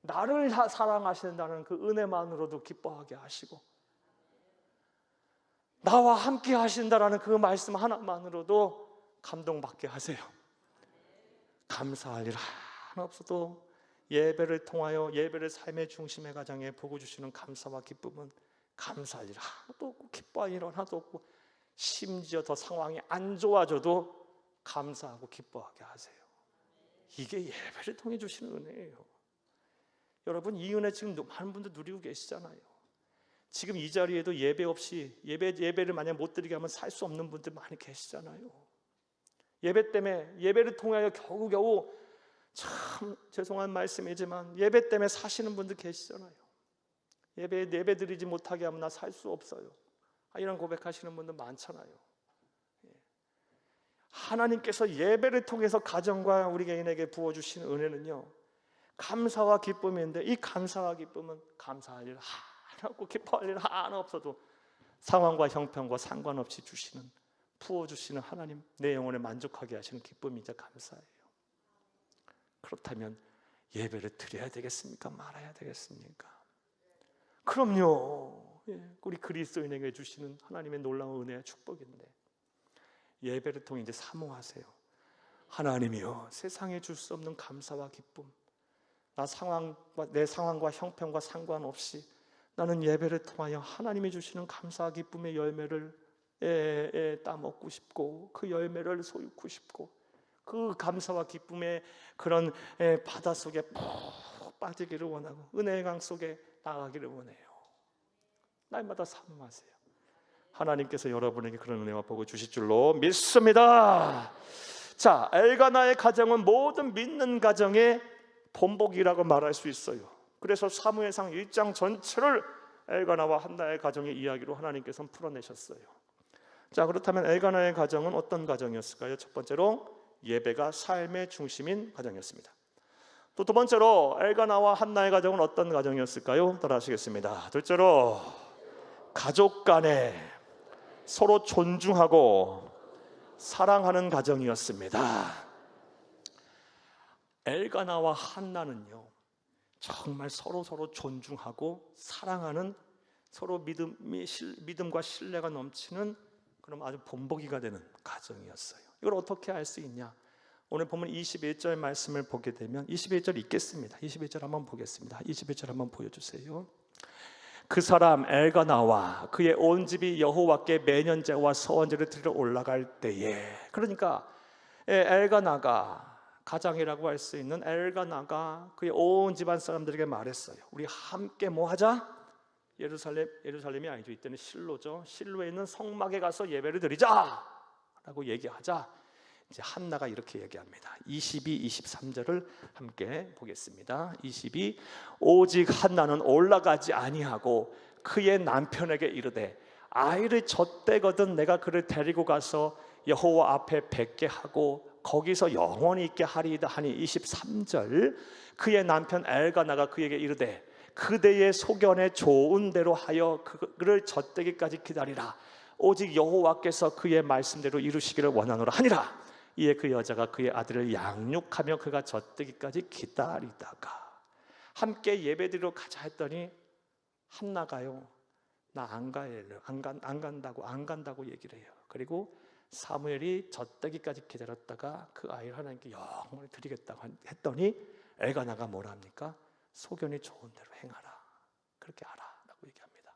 나를 사랑하신다는 그 은혜만으로도 기뻐하게 하시고 나와 함께 하신다라는 그 말씀 하나만으로도 감동받게 하세요. 감사할 일 하나 없어도 예배를 통하여, 예배를 삶의 중심의 가정에 보고 주시는 감사와 기쁨은 감사할 일 하나도 없고 기뻐할 일 하나도 없고, 심지어 더 상황이 안 좋아져도 감사하고 기뻐하게 하세요. 이게 예배를 통해 주시는 은혜예요. 여러분, 이 은혜 지금 많은 분들 누리고 계시잖아요. 지금 이 자리에도 예배 없이, 예배를 만약 못 드리게 하면 살 수 없는 분들 많이 계시잖아요. 예배 때문에, 예배를 통하여 겨우겨우 참 죄송한 말씀이지만 예배 때문에 사시는 분들 계시잖아요. 예배 드리지 못하게 하면 나 살 수 없어요. 이런 고백하시는 분들 많잖아요. 하나님께서 예배를 통해서 가정과 우리 개인에게 부어주신 은혜는요, 감사와 기쁨인데, 이 감사와 기쁨은 감사할 일 하나 없고 기뻐할 일 하나 없어도 상황과 형편과 상관없이 주시는, 부어주시는 하나님, 내 영혼에 만족하게 하시는 기쁨이자 감사예요. 그렇다면 예배를 드려야 되겠습니까? 말아야 되겠습니까? 그럼요. 우리 그리스도인에게 주시는 하나님의 놀라운 은혜와 축복인데, 예배를 통해 이제 사모하세요. 하나님이여, 세상에 줄 수 없는 감사와 기쁨, 내 상황과 형편과 상관없이 나는 예배를 통하여 하나님이 주시는 감사와 기쁨의 열매를 따먹고 싶고, 그 열매를 소유하고 싶고, 그 감사와 기쁨의 그런 바다 속에 푹 빠지기를 원하고 은혜의 강 속에 나가기를 원해요. 날마다 사모하세요. 하나님께서 여러분에게 그런 은혜와 복을 주실 줄로 믿습니다. 자, 엘가나의 가정은 모든 믿는 가정의 본보기라고 말할 수 있어요. 그래서 사무엘상 1장 전체를 엘가나와 한나의 가정의 이야기로 하나님께서는 풀어내셨어요. 자, 그렇다면 엘가나의 가정은 어떤 가정이었을까요? 첫 번째로 예배가 삶의 중심인 가정이었습니다. 또 두 번째로 엘가나와 한나의 가정은 어떤 가정이었을까요? 따라하시겠습니다. 둘째로 가족 간에 서로 존중하고 사랑하는 가정이었습니다. 엘가나와 한나는요, 정말 서로 존중하고 사랑하는, 서로 믿음과 신뢰가 넘치는 그런 아주 본보기가 되는 가정이었어요. 이걸 어떻게 알 수 있냐? 오늘 보면 21절 말씀을 보게 되면, 21절 읽겠습니다. 21절 한번 보겠습니다. 21절 한번 보여주세요. 그 사람 엘가나와 그의 온 집이 여호와께 매년제와 서원제를 드리러 올라갈 때에, 그러니까 엘가나가, 가장이라고 할 수 있는 엘가나가 그의 온 집안 사람들에게 말했어요. 우리 함께 뭐 하자? 예루살렘이 아니죠. 이때는 실로죠. 실로에 있는 성막에 가서 예배를 드리자 라고 얘기하자, 이제 한나가 이렇게 얘기합니다. 22, 23절을 함께 보겠습니다. 22, 오직 한나는 올라가지 아니하고 그의 남편에게 이르되, 아이를 젖대거든 내가 그를 데리고 가서 여호와 앞에 뵙게 하고 거기서 영원히 있게 하리이다 하니, 23절, 그의 남편 엘가나가 그에게 이르되 그대의 소견에 좋은 대로 하여 그를 젖대기까지 기다리라. 오직 여호와께서 그의 말씀대로 이루시기를 원하노라 하니라. 이에 그 여자가 그의 아들을 양육하며 그가 젖대기까지 기다리다가 함께 예배드리러 가자 했더니 한나가요, 나 안 간다고 얘기를 해요. 그리고 사무엘이 젖대기까지 기다렸다가 그 아이를 하나님께 영원히 드리겠다고 했더니 엘가나가 뭐라 합니까? 소견이 좋은 대로 행하라, 그렇게 하라라고 얘기합니다.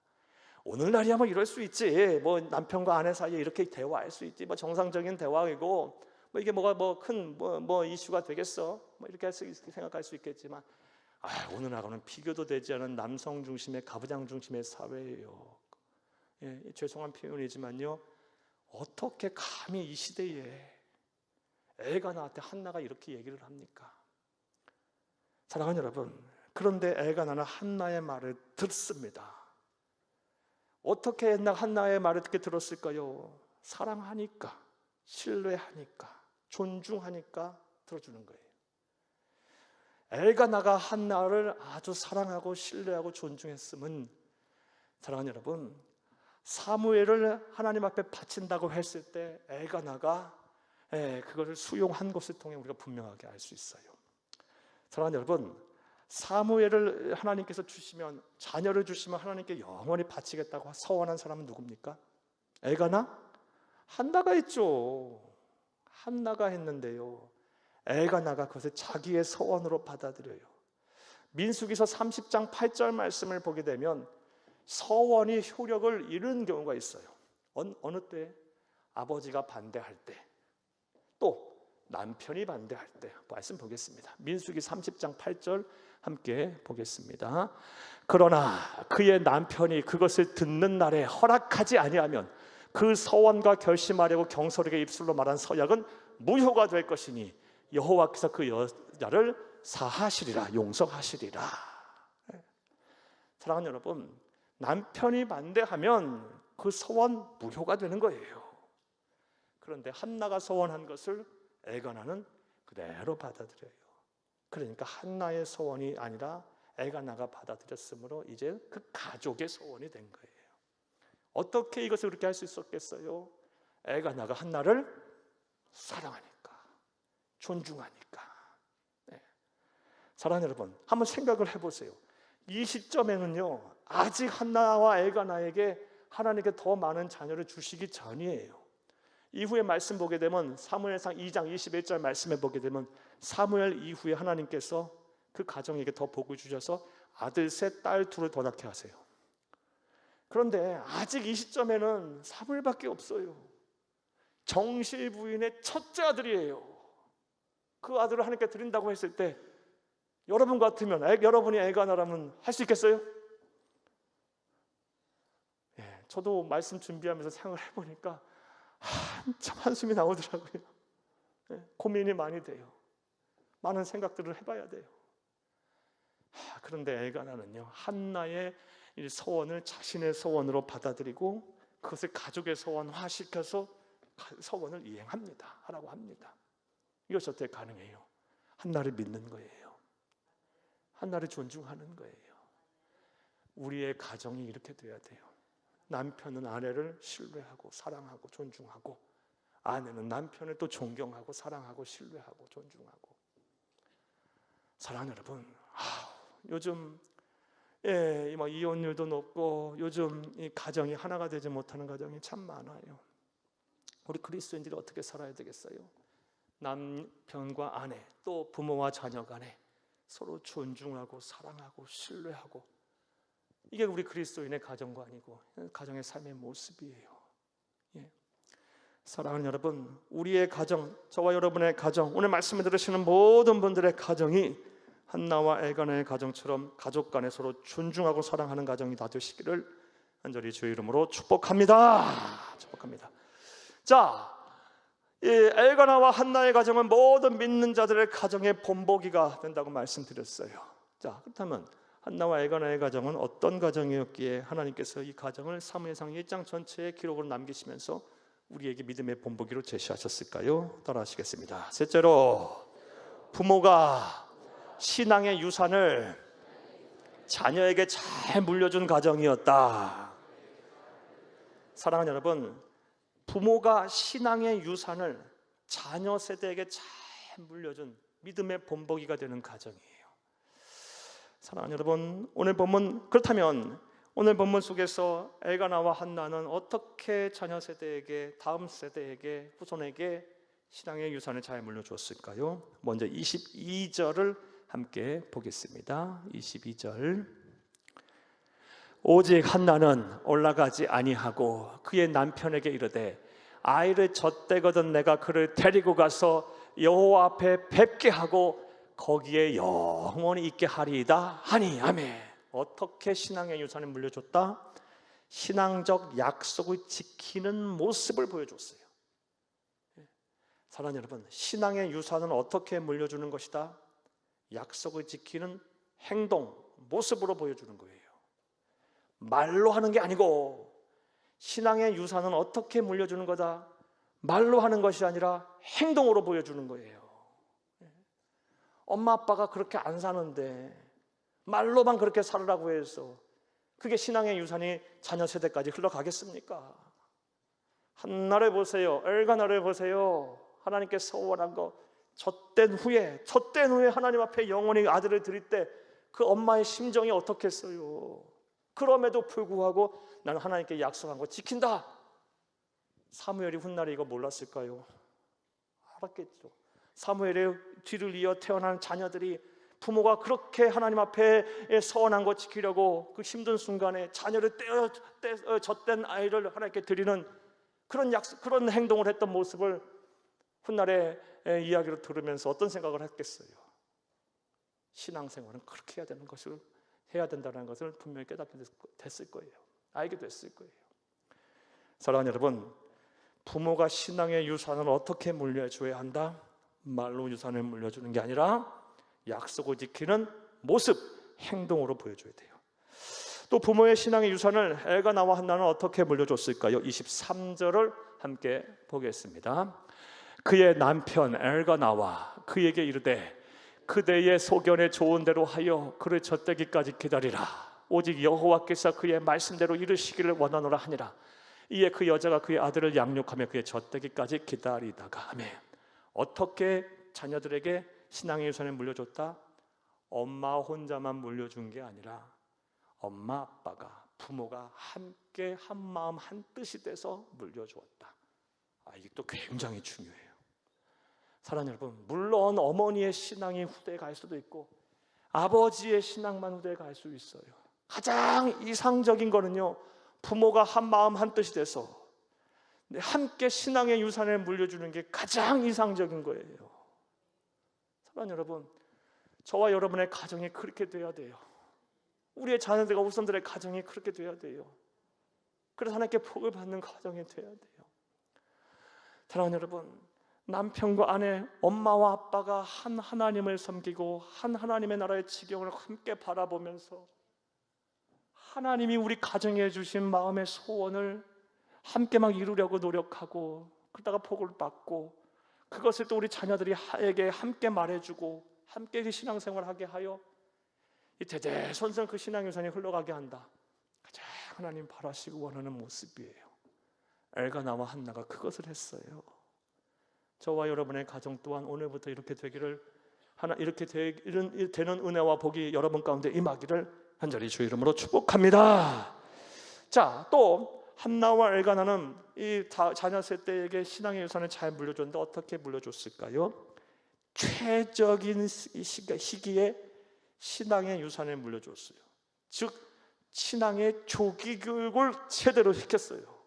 오늘날이야 뭐 이럴 수 있지, 뭐 남편과 아내 사이에 이렇게 대화할 수 있지, 뭐 정상적인 대화이고 뭐 이게 뭐가 큰 이슈가 되겠어, 뭐 이렇게 생각할 수 있겠지만, 오늘하고는 비교도 되지 않은 남성 중심의, 가부장 중심의 사회예요. 죄송한 표현이지만요, 어떻게 감히 이 시대에 엘가나한테 한나가 이렇게 얘기를 합니까? 사랑하는 여러분, 그런데 엘가나는 한나의 말을 듣습니다. 어떻게 한나의 말을 듣게 들었을까요? 사랑하니까, 신뢰하니까, 존중하니까 들어주는 거예요. 엘가나가 한나를 아주 사랑하고 신뢰하고 존중했으면, 사랑하는 여러분, 사무엘을 하나님 앞에 바친다고 했을 때 엘가나가 그것을 수용한 것을 통해 우리가 분명하게 알 수 있어요. 사랑하는 여러분, 사무엘을 하나님께서 주시면, 자녀를 주시면 하나님께 영원히 바치겠다고 서원한 사람은 누굽니까? 엘가나? 한나가 했죠. 한나가 했는데요, 엘가나가 그것을 자기의 서원으로 받아들여요. 민수기서 30장 8절 말씀을 보게 되면 서원이 효력을 잃은 경우가 있어요. 어느 때? 아버지가 반대할 때, 또 남편이 반대할 때. 말씀 보겠습니다. 민수기 30장 8절 함께 보겠습니다. 그러나 그의 남편이 그것을 듣는 날에 허락하지 아니하면 그 서원과 결심하려고 경솔하게 입술로 말한 서약은 무효가 될 것이니 여호와께서 그 자를 사하시리라, 용서하시리라. 사랑하는 여러분, 남편이 반대하면 그 소원 무효가 되는 거예요. 그런데 한나가 소원한 것을 엘가나는 그대로 받아들여요. 그러니까 한나의 소원이 아니라 엘가나가 받아들였으므로 이제 그 가족의 소원이 된 거예요. 어떻게 이것을 그렇게 할 수 있었겠어요? 엘가나가 한나를 사랑하니까, 존중하니까. 네. 사랑하는 여러분, 한번 생각을 해보세요. 이 시점에는요, 아직 한나와 엘가나에게 하나님께 더 많은 자녀를 주시기 전이에요. 이후에 말씀 보게 되면 사무엘상 2장 21절 말씀에 보게 되면 사무엘 이후에 하나님께서 그 가정에게 더 복을 주셔서 아들 셋, 딸 둘을 더 낳게 하세요. 그런데 아직 이 시점에는 사무엘밖에 없어요. 정실 부인의 첫째 아들이에요. 그 아들을 하나님께 드린다고 했을 때 여러분 같으면, 여러분이 엘가나라면 할 수 있겠어요? 예, 저도 말씀 준비하면서 생각을 해보니까 한참 한숨이 나오더라고요. 예, 고민이 많이 돼요. 많은 생각들을 해봐야 돼요. 그런데 엘가나는요, 한나의 이 소원을 자신의 소원으로 받아들이고 그것을 가족의 소원화시켜서 소원을 이행합니다. 하라고 합니다. 이것이 어떻게 가능해요? 한나를 믿는 거예요. 한나를 존중하는 거예요. 우리의 가정이 이렇게 돼야 돼요. 남편은 아내를 신뢰하고 사랑하고 존중하고, 아내는 남편을 또 존경하고 사랑하고 신뢰하고 존중하고. 사랑하는 여러분, 요즘 이혼율도 높고 요즘 이 가정이 하나가 되지 못하는 가정이 참 많아요. 우리 그리스도인들이 어떻게 살아야 되겠어요? 남편과 아내, 또 부모와 자녀 간에 서로 존중하고 사랑하고 신뢰하고, 이게 우리 그리스도인의 가정관이고 가정의 삶의 모습이에요. 예. 사랑하는 여러분, 우리의 가정, 저와 여러분의 가정, 오늘 말씀을 들으시는 모든 분들의 가정이 한나와 엘가나의 가정처럼 가족 간에 서로 존중하고 사랑하는 가정이 다 되시기를 간절히 주의 이름으로 축복합니다. 축복합니다. 자, 이 엘가나와 한나의 가정은 모든 믿는 자들의 가정의 본보기가 된다고 말씀드렸어요. 자, 그렇다면 한나와 엘가나의 가정은 어떤 가정이었기에 하나님께서 이 가정을 사무엘상 1장 전체의 기록으로 남기시면서 우리에게 믿음의 본보기로 제시하셨을까요? 따라하시겠습니다. 셋째로, 부모가 신앙의 유산을 자녀에게 잘 물려준 가정이었다. 사랑하는 여러분, 부모가 신앙의 유산을 자녀 세대에게 잘 물려준 믿음의 본보기가 되는 가정이에요. 사랑하는 여러분, 오늘 본문, 그렇다면 오늘 본문 속에서 엘가나와 한나는 어떻게 자녀 세대에게, 다음 세대에게, 후손에게 신앙의 유산을 잘 물려주었을까요? 먼저 22절을 함께 보겠습니다. 22절. 오직 한나는 올라가지 아니하고 그의 남편에게 이르되, 아이를 젖대거든 내가 그를 데리고 가서 여호와 앞에 뵙게 하고 거기에 영원히 있게 하리이다 하니. 아멘. 어떻게 신앙의 유산을 물려줬다? 신앙적 약속을 지키는 모습을 보여줬어요. 사랑하는 여러분, 신앙의 유산은 어떻게 물려주는 것이다? 약속을 지키는 행동, 모습으로 보여주는 거예요. 말로 하는 게 아니고, 신앙의 유산은 어떻게 물려주는 거다? 말로 하는 것이 아니라 행동으로 보여주는 거예요. 엄마 아빠가 그렇게 안 사는데 말로만 그렇게 살으라고 해서 그게 신앙의 유산이 자녀 세대까지 흘러가겠습니까? 한나를 보세요. 엘가나를 보세요. 하나님께 소원한 거 젖된 후에 하나님 앞에 영원히 아들을 드릴 때 그 엄마의 심정이 어떻겠어요? 그럼에도 불구하고 나는 하나님께 약속한 거 지킨다. 사무엘이 훗날에 이거 몰랐을까요? 알았겠죠. 사무엘의 뒤를 이어 태어난 자녀들이 부모가 그렇게 하나님 앞에 서원한 거 지키려고 그 힘든 순간에 자녀를 젖된 아이를 하나님께 드리는 그런 행동을 했던 모습을 훗날에 이야기를 들으면서 어떤 생각을 했겠어요? 신앙생활은 그렇게 해야 된다는 것을 분명히 깨닫게 됐을 거예요. 알게 됐을 거예요. 사랑하는 여러분, 부모가 신앙의 유산을 어떻게 물려줘야 한다? 말로 유산을 물려주는 게 아니라 약속을 지키는 모습, 행동으로 보여줘야 돼요. 또 부모의 신앙의 유산을 엘가나와 한나는 어떻게 물려줬을까요? 23절을 함께 보겠습니다. 그의 남편 엘가나와 그에게 이르되 그대의 소견에 좋은 대로 하여 그를 젖되기까지 기다리라. 오직 여호와께서 그의 말씀대로 이루시기를 원하노라 하니라. 이에 그 여자가 그의 아들을 양육하며 그의 젖되기까지 기다리다가. 아멘. 어떻게 자녀들에게 신앙의 유산을 물려줬다? 엄마 혼자만 물려준 게 아니라 엄마 아빠가, 부모가 함께 한 마음 한 뜻이 돼서 물려주었다. 이게 또 굉장히 중요해요. 사랑하는 여러분, 물론 어머니의 신앙이 후대에 갈 수도 있고 아버지의 신앙만 후대에 갈 수 있어요. 가장 이상적인 거는요, 부모가 한 마음 한 뜻이 돼서 함께 신앙의 유산을 물려주는 게 가장 이상적인 거예요. 사랑하는 여러분, 저와 여러분의 가정이 그렇게 돼야 돼요. 우리의 자녀들과 후손들의 가정이 그렇게 돼야 돼요. 그래서 하나님께 복을 받는 가정이 돼야 돼요. 사랑하는 여러분, 남편과 아내, 엄마와 아빠가 한 하나님을 섬기고 한 하나님의 나라의 지경을 함께 바라보면서 하나님이 우리 가정에 주신 마음의 소원을 함께 막 이루려고 노력하고 그러다가 복을 받고 그것을 또 우리 자녀들에게 함께 말해주고 함께 신앙생활을 하게 하여 이 대대손손 그 신앙유산이 흘러가게 한다. 가장 하나님 바라시고 원하는 모습이에요. 엘가나와 한나가 그것을 했어요. 저와 여러분의 가정 또한 오늘부터 이렇게 되기를, 이렇게 되는 은혜와 복이 여러분 가운데 임하기를 간절히 주의 이름으로 축복합니다. 자, 또 한나와 엘가나는 이 자녀 세대에게 신앙의 유산을 잘 물려줬는데 어떻게 물려줬을까요? 최적인 시기에 신앙의 유산을 물려줬어요. 즉 신앙의 조기 교육을 제대로 시켰어요.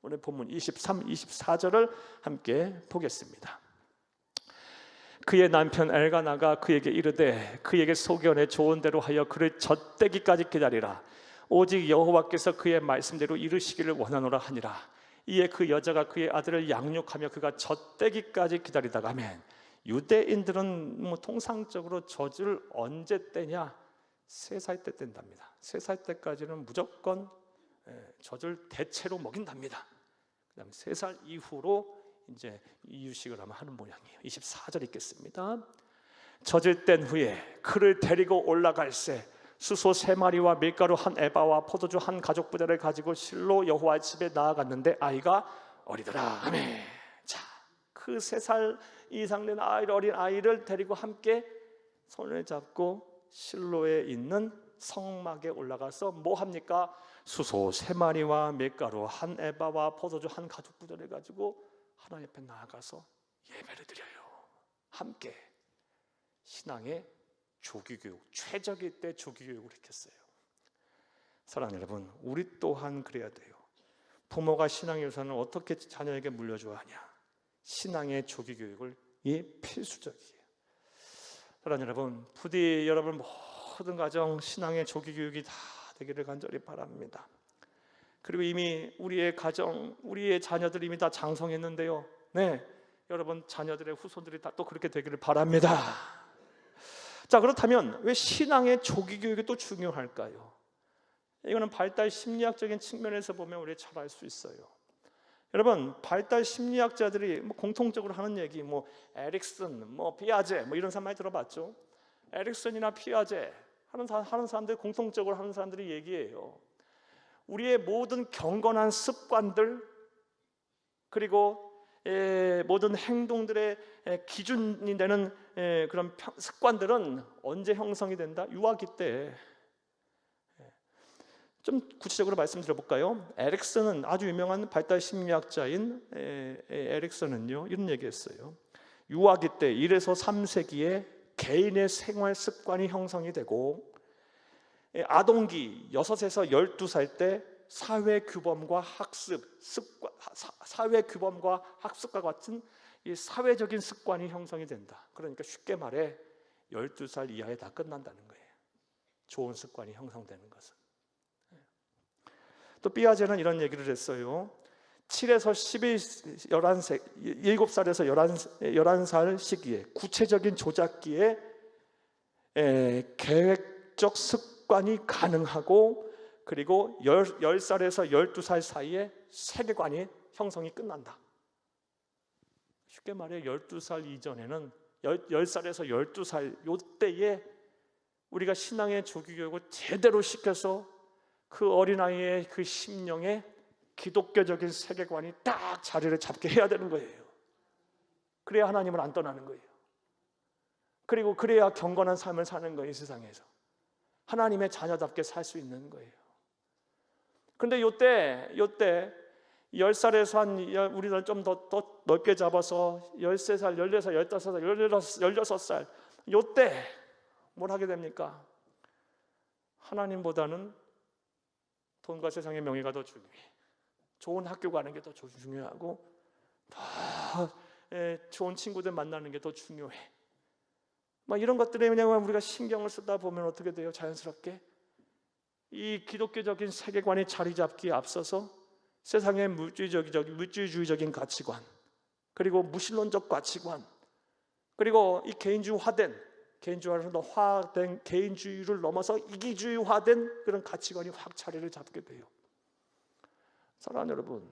오늘 본문 23, 24절을 함께 보겠습니다. 그의 남편 엘가나가 그에게 이르되 그에게 소견에 좋은 대로 하여 그를 젖되기까지 기다리라. 오직 여호와께서 그의 말씀대로 이루시기를 원하노라 하니라. 이에 그 여자가 그의 아들을 양육하며 그가 젖되기까지 기다리다가. 아멘. 유대인들은 통상적으로 젖을 언제 떼냐? 3살 때 뗀답니다. 3살 때까지는 무조건 젖을 대체로 먹인답니다. 그 다음에 3살 이후로 이제 이유식을 하는 모양이에요. 24절 읽겠습니다. 젖을 뗀 후에 그를 데리고 올라갈새 수소 3마리와 밀가루 1에바와 포도주 1가죽 부대를 가지고 실로 여호와 집에 나아갔는데 아이가 어리더라. 아멘. 자, 그 3살 이상 된 어린 아이를 데리고 함께 손을 잡고 실로에 있는 성막에 올라가서 뭐 합니까? 수소 3마리와 밀가루 1에바와 포도주 1가죽 부대를 가지고 하나님 앞에 나아가서 예배를 드려요. 함께 신앙의 조기교육, 최적일 때 조기교육을 시켰어요. 사랑하는 여러분, 우리 또한 그래야 돼요. 부모가 신앙의 유산을 어떻게 자녀에게 물려줘야 하냐? 신앙의 조기교육을 필수적이에요. 사랑하는 여러분, 부디 여러분 모든 가정 신앙의 조기교육이 다 되기를 간절히 바랍니다. 그리고 이미 우리의 가정, 우리의 자녀들이 이미 다 장성했는데요. 네, 여러분 자녀들의 후손들이 다 또 그렇게 되기를 바랍니다. 자, 그렇다면 왜 신앙의 조기 교육이 또 중요할까요? 이거는 발달 심리학적인 측면에서 보면 우리 잘 알 수 있어요. 여러분, 발달 심리학자들이 공통적으로 하는 얘기, 에릭슨, 피아제, 이런 사람 많이 들어봤죠? 에릭슨이나 피아제 하는 사람들, 공통적으로 하는 사람들이 얘기해요. 우리의 모든 경건한 습관들, 그리고 모든 행동들의 기준이 되는 그런 습관들은 언제 형성이 된다? 유아기 때. 좀 구체적으로 말씀드려볼까요? 에릭슨은, 아주 유명한 발달 심리학자인 에릭슨은요, 이런 얘기했어요. 유아기 때 1에서 3세기에 개인의 생활 습관이 형성이 되고, 아동기 6에서 12살 때 사회규범과 학습과 같은 이 사회적인 습관이 형성이 된다. 그러니까 쉽게 말해 12살 이하에 다 끝난다는 거예요. 좋은 습관이 형성되는 것은. 또 피아제는 이런 얘기를 했어요. 7에서 7살에서 11살 시기에 구체적인 조작기에 계획적 습관이 가능하고, 그리고 10살에서 12살 사이에 세계관이 형성이 끝난다. 쉽게 말해 12살 이전에는 10살에서 12살 요때에 우리가 신앙의 조기교육을 제대로 시켜서 그 어린아이의 그 심령에 기독교적인 세계관이 딱 자리를 잡게 해야 되는 거예요. 그래야 하나님을 안 떠나는 거예요. 그리고 그래야 경건한 삶을 사는 거예요. 세상에서 하나님의 자녀답게 살 수 있는 거예요. 그런데 요때 10살에서 한 우리는 좀 더 넓게 잡아서 13살, 14살, 15살, 16살 요때 뭘 하게 됩니까? 하나님보다는 돈과 세상의 명예가 더 중요해. 좋은 학교 가는 게 더 중요하고, 더 좋은 친구들 만나는 게 더 중요해. 막 이런 것들에 그냥 우리가 신경을 쓰다 보면 어떻게 돼요? 자연스럽게 이 기독교적인 세계관이 자리 잡기에 앞서서 세상의 물질주의적인 가치관, 그리고 무신론적 가치관, 그리고 이 개인주의화된 개인주의를 넘어서 이기주의화된 그런 가치관이 확 자리를 잡게 돼요. 사랑하는 여러분,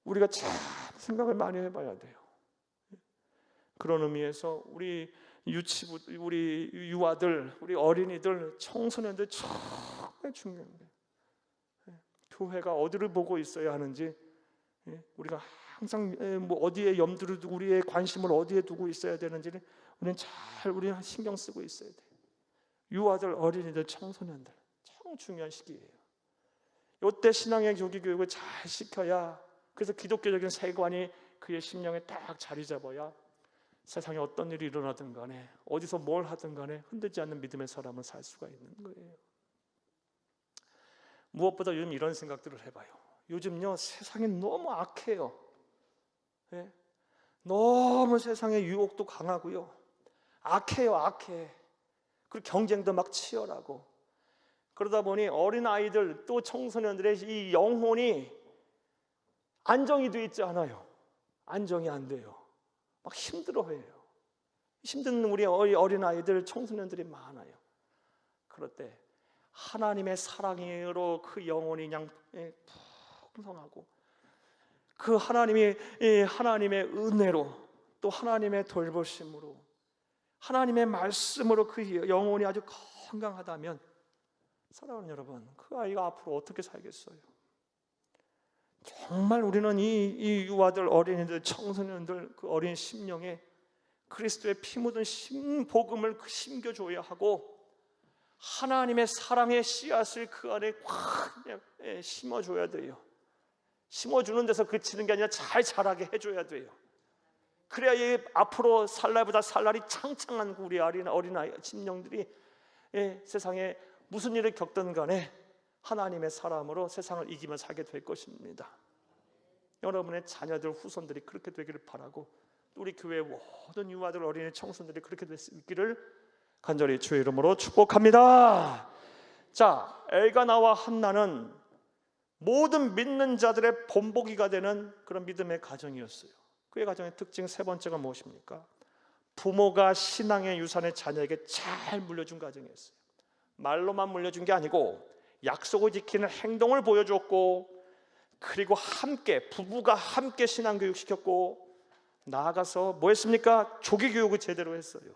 우리가 참 생각을 많이 해봐야 돼요. 그런 의미에서 우리 유치부, 우리 유아들, 우리 어린이들, 청소년들 정말 중요합니다. 교회가 어디를 보고 있어야 하는지, 우리가 항상 어디에 염두를 두고 우리의 관심을 어디에 두고 있어야 되는지를 우리는 신경 쓰고 있어야 돼요. 유아들, 어린이들, 청소년들 참 중요한 시기예요. 이때 신앙의 조기교육을 잘 시켜야, 그래서 기독교적인 세계관이 그의 심령에 딱 자리 잡아야 세상에 어떤 일이 일어나든 간에 어디서 뭘 하든 간에 흔들지 않는 믿음의 사람을 살 수가 있는 거예요. 무엇보다 요즘 이런 생각들을 해봐요. 요즘요 세상이 너무 악해요. 너무 세상의 유혹도 강하고요, 악해요. 그리고 경쟁도 막 치열하고, 그러다 보니 어린아이들 또 청소년들의 이 영혼이 안정이 되어 있지 않아요. 안정이 안 돼요. 막 힘들어해요. 힘든 우리 어린아이들, 청소년들이 많아요. 그럴 때 하나님의 사랑으로 그 영혼이 그냥 풍성하고, 그 하나님의 은혜로, 또 하나님의 돌보심으로, 하나님의 말씀으로 그 영혼이 아주 건강하다면, 사랑하는 여러분, 그 아이가 앞으로 어떻게 살겠어요? 정말 우리는 이 유아들, 어린이들, 청소년들 그 어린 심령에 그리스도의 피 묻은 복음을 심겨줘야 하고, 하나님의 사랑의 씨앗을 그 안에 확 심어줘야 돼요. 심어주는 데서 그치는 게 아니라 잘 자라게 해줘야 돼요. 그래야 이 앞으로 살 날보다 살 날이 창창한 우리 어린아이 심령들이 세상에 무슨 일을 겪든 간에 하나님의 사람으로 세상을 이기며 살게 될 것입니다. 여러분의 자녀들, 후손들이 그렇게 되기를 바라고, 우리 교회의 모든 유아들, 어린이, 청소년들이 그렇게 될 수 있기를 간절히 주의 이름으로 축복합니다. 자, 엘가나와 한나는 모든 믿는 자들의 본보기가 되는 그런 믿음의 가정이었어요. 그의 가정의 특징 세 번째가 무엇입니까? 부모가 신앙의 유산을 자녀에게 잘 물려준 가정이었어요. 말로만 물려준 게 아니고 약속을 지키는 행동을 보여줬고, 그리고 함께 부부가 함께 신앙교육 시켰고, 나아가서 뭐 했습니까? 조기교육을 제대로 했어요.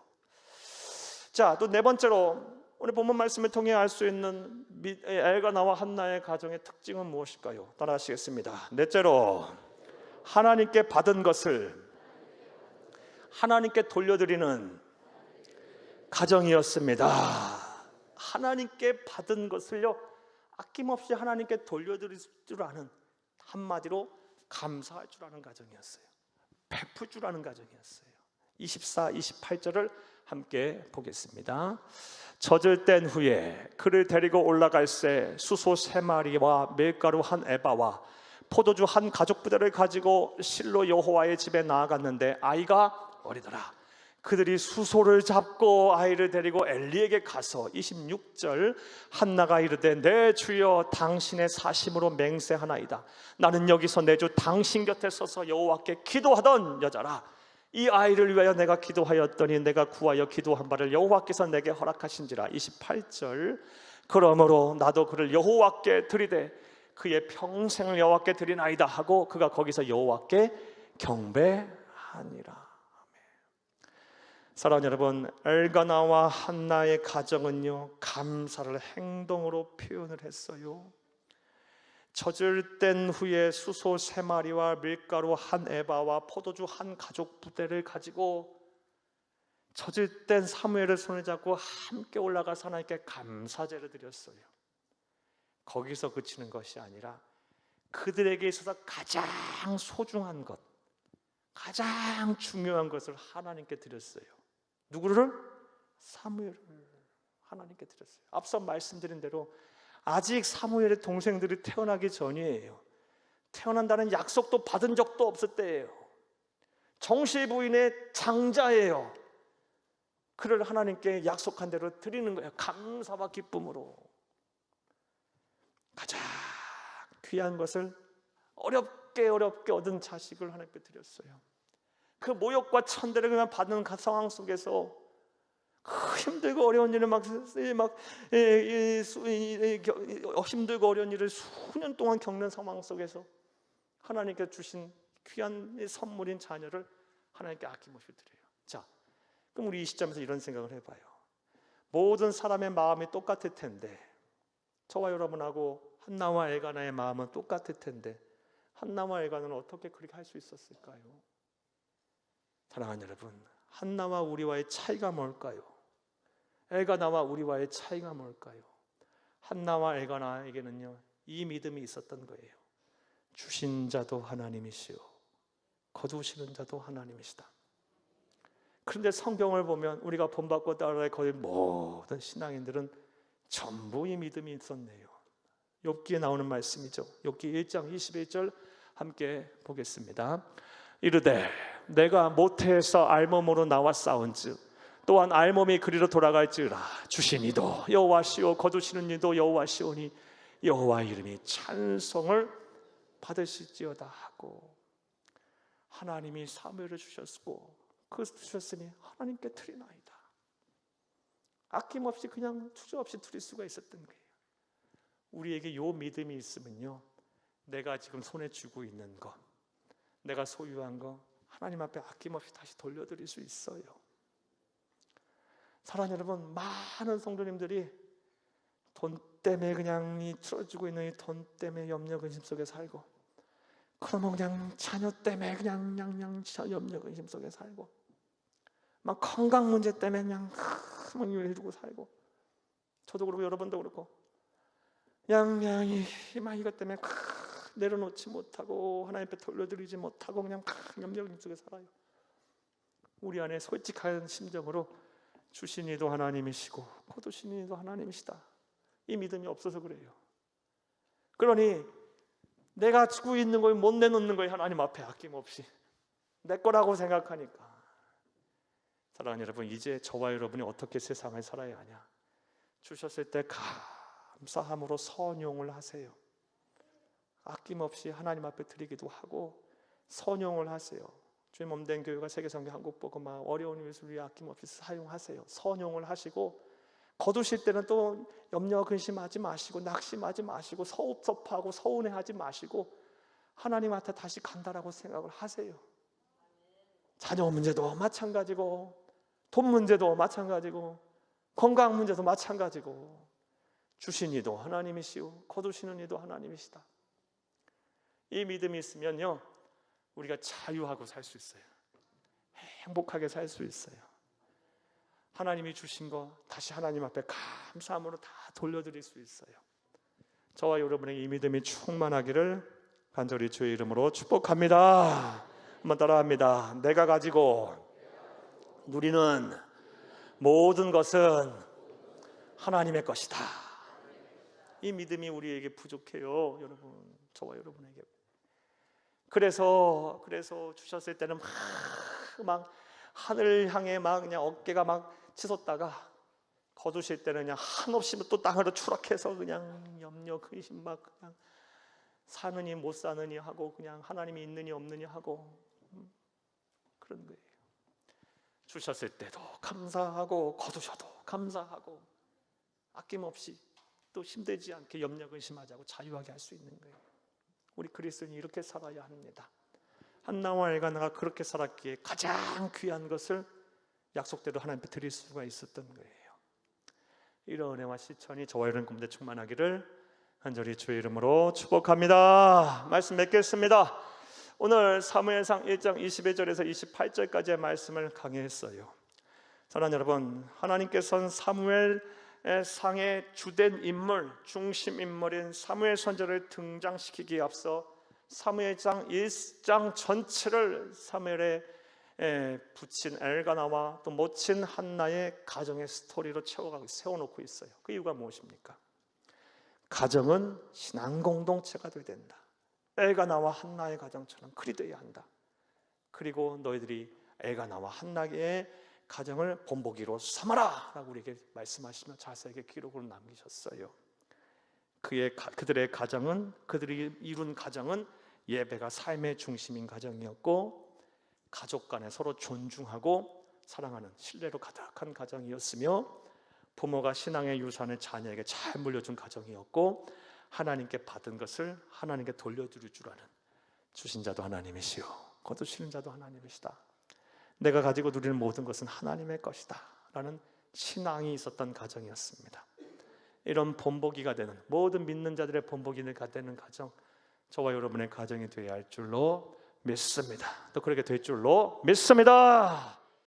자, 또 네 번째로 오늘 본문 말씀을 통해 알 수 있는 엘가나와 한나의 가정의 특징은 무엇일까요? 따라하시겠습니다. 넷째로, 하나님께 받은 것을 하나님께 돌려드리는 가정이었습니다. 하나님께 받은 것을요 아낌없이 하나님께 돌려드릴 줄 아는, 한마디로 감사할 줄 아는 가정이었어요. 베풀 줄 아는 가정이었어요. 24, 28절을 함께 보겠습니다. 젖을 뗀 후에 그를 데리고 올라갈새 수소 3마리와 밀가루 1에바와 포도주 1가죽부대를 가지고 실로 여호와의 집에 나아갔는데 아이가 어리더라. 그들이 수소를 잡고 아이를 데리고 엘리에게 가서 26절, 한나가 이르되 내 주여 당신의 사심으로 맹세하나이다. 나는 여기서 내 주 당신 곁에 서서 여호와께 기도하던 여자라. 이 아이를 위하여 내가 기도하였더니 내가 구하여 기도한 바를 여호와께서 내게 허락하신지라. 28절. 그러므로 나도 그를 여호와께 드리되 그의 평생을 여호와께 드리나이다 하고 그가 거기서 여호와께 경배하니라. 사랑하는 여러분, 엘가나와 한나의 가정은요, 감사를 행동으로 표현을 했어요. 젖을 뗀 후에 수소 3마리와 밀가루 1에바와 포도주 1가족 부대를 가지고 젖을 뗀 사무엘의 손을 잡고 함께 올라가서 하나님께 감사제를 드렸어요. 거기서 그치는 것이 아니라 그들에게 있어서 가장 소중한 것, 가장 중요한 것을 하나님께 드렸어요. 누구를? 사무엘을 하나님께 드렸어요. 앞서 말씀드린 대로 아직 사무엘의 동생들이 태어나기 전이에요. 태어난다는 약속도 받은 적도 없을 때예요. 정씨 부인의 장자예요. 그를 하나님께 약속한 대로 드리는 거예요. 감사와 기쁨으로. 가장 귀한 것을 어렵게 얻은 자식을 하나님께 드렸어요. 그 모욕과 천대를 그냥 받는 그 상황 속에서 힘들고 어려운 일을 힘들고 어려운 일을 수년 동안 겪는 상황 속에서 하나님께 주신 귀한 선물인 자녀를 하나님께 아낌없이 드려요. 자, 그럼 우리 이 시점에서 이런 생각을 해봐요. 모든 사람의 마음이 똑같을 텐데, 저와 여러분하고 한나와 엘가나의 마음은 똑같을 텐데 한나와 엘가나는 어떻게 그렇게 할 수 있었을까요? 사랑하는 여러분, 한나와 우리와의 차이가 뭘까요? 엘가나와 우리와의 차이가 뭘까요? 한나와 엘가나에게는요, 이 믿음이 있었던 거예요. 주신 자도 하나님이시오, 거두시는 자도 하나님이시다. 그런데 성경을 보면 우리가 본받고 따라야 거의 모든 신앙인들은 전부 이 믿음이 있었네요. 욥기에 나오는 말씀이죠. 욥기 1장 21절 함께 보겠습니다. 이르되 내가 모태에서 알몸으로 나와 싸운즉 또한 알몸이 그리로 돌아갈지어다. 주신 이도 여호와시오, 거두시는 이도 여호와시오니 여호와 이름이 찬송을 받으실지어다 하고, 하나님이 사무엘을 주셨고 주셨으니 하나님께 드리나이다. 아낌없이 그냥 투저없이 드릴 수가 있었던 거예요. 우리에게 이 믿음이 있으면요, 내가 지금 손에 쥐고 있는 것, 내가 소유한 거 하나님 앞에 아낌없이 다시 돌려드릴 수 있어요. 사랑하는 여러분, 많은 성도님들이 돈 때문에 그냥 틀어지고 있는 이 돈 때문에 염려 근심 속에 살고, 그러면 그냥 자녀 때문에 그냥 염려 근심 속에 살고, 막 건강 문제 때문에 그냥 막 일두고 살고, 저도 그렇고 여러분도 그렇고 그냥 이것 때문에 내려놓지 못하고 하나님 앞에 돌려드리지 못하고 그냥 염려 근심 속에 살아요. 우리 안에 솔직한 심정으로 주신 이도 하나님이시고 거두신 이도 하나님이시다, 이 믿음이 없어서 그래요. 그러니 내가 지고 있는 걸 못 내놓는 거예요. 하나님 앞에 아낌없이 내 거라고 생각하니까. 사랑하는 여러분, 이제 저와 여러분이 어떻게 세상을 살아야 하냐? 주셨을 때 감사함으로 선용을 하세요. 아낌없이 하나님 앞에 드리기도 하고 선용을 하세요. 주의 몸된 교회가 세계성경 한국보고 막 어려운 일을 위해 아낌없이 사용하세요. 선용을 하시고, 거두실 때는 또 염려 근심하지 마시고 낙심하지 마시고 섭섭하고 서운해하지 마시고 하나님한테 다시 간다라고 생각을 하세요. 자녀 문제도 마찬가지고 돈 문제도 마찬가지고 건강 문제도 마찬가지고 주신 이도 하나님이시오, 거두시는 이도 하나님이시다. 이 믿음이 있으면요, 우리가 자유하고 살 수 있어요. 행복하게 살 수 있어요. 하나님이 주신 거 다시 하나님 앞에 감사함으로 다 돌려드릴 수 있어요. 저와 여러분에게 이 믿음이 충만하기를 간절히 주의 이름으로 축복합니다. 한번 따라합니다. 내가 가지고 누리는 모든 것은 하나님의 것이다. 이 믿음이 우리에게 부족해요, 여러분. 저와 여러분에게. 그래서 주셨을 때는 막 하늘 향해 막 그냥 어깨가 막 치솟다가 거두실 때는 그냥 한없이 또 땅으로 추락해서 그냥 염려 근심 막 그냥 사느니 못 사느니 하고 그냥 하나님이 있느니 없느니 하고 그런 거예요. 주셨을 때도 감사하고 거두셔도 감사하고 아낌없이 또 힘들지 않게 염려 근심하지 않고 자유하게 할 수 있는 거예요. 우리 그리스도인이 이렇게 살아야 합니다. 한나와 엘가나가 그렇게 살았기에 가장 귀한 것을 약속대로 하나님께 드릴 수가 있었던 거예요. 이런 은혜와 실천이 저와 여러분 가운데 충만하기를 간절히 주의 이름으로 축복합니다. 말씀 맺겠습니다. 오늘 사무엘상 1장 22절에서 28절까지의 말씀을 강의했어요. 사랑하는 여러분, 하나님께서는 사무엘 상의 주된 인물, 중심 인물인 사무엘 선지자를 등장시키기에 앞서 사무엘상 1장 전체를 사무엘에 붙인 엘가나와 또 모친 한나의 가정의 스토리로 세워놓고 있어요. 그 이유가 무엇입니까? 가정은 신앙 공동체가 되어야 된다. 엘가나와 한나의 가정처럼 그리 되어야 한다. 그리고 너희들이 엘가나와 한나의 가정을 본보기로 삼아라 라고 우리에게 말씀하시며 자세하게 기록으로 남기셨어요. 그들의 가정은, 그들이 이룬 가정은 예배가 삶의 중심인 가정이었고 가족 간에 서로 존중하고 사랑하는 신뢰로 가득한 가정이었으며 부모가 신앙의 유산을 자녀에게 잘 물려준 가정이었고 하나님께 받은 것을 하나님께 돌려드릴 줄 아는 주신 자도 하나님이시오 거두시는 자도 하나님이시다. 내가 가지고 누리는 모든 것은 하나님의 것이다 라는 신앙이 있었던 가정이었습니다. 이런 본보기가 되는, 모든 믿는 자들의 본보기가 되는 가정, 저와 여러분의 가정이 되어야 할 줄로 믿습니다. 또 그렇게 될 줄로 믿습니다.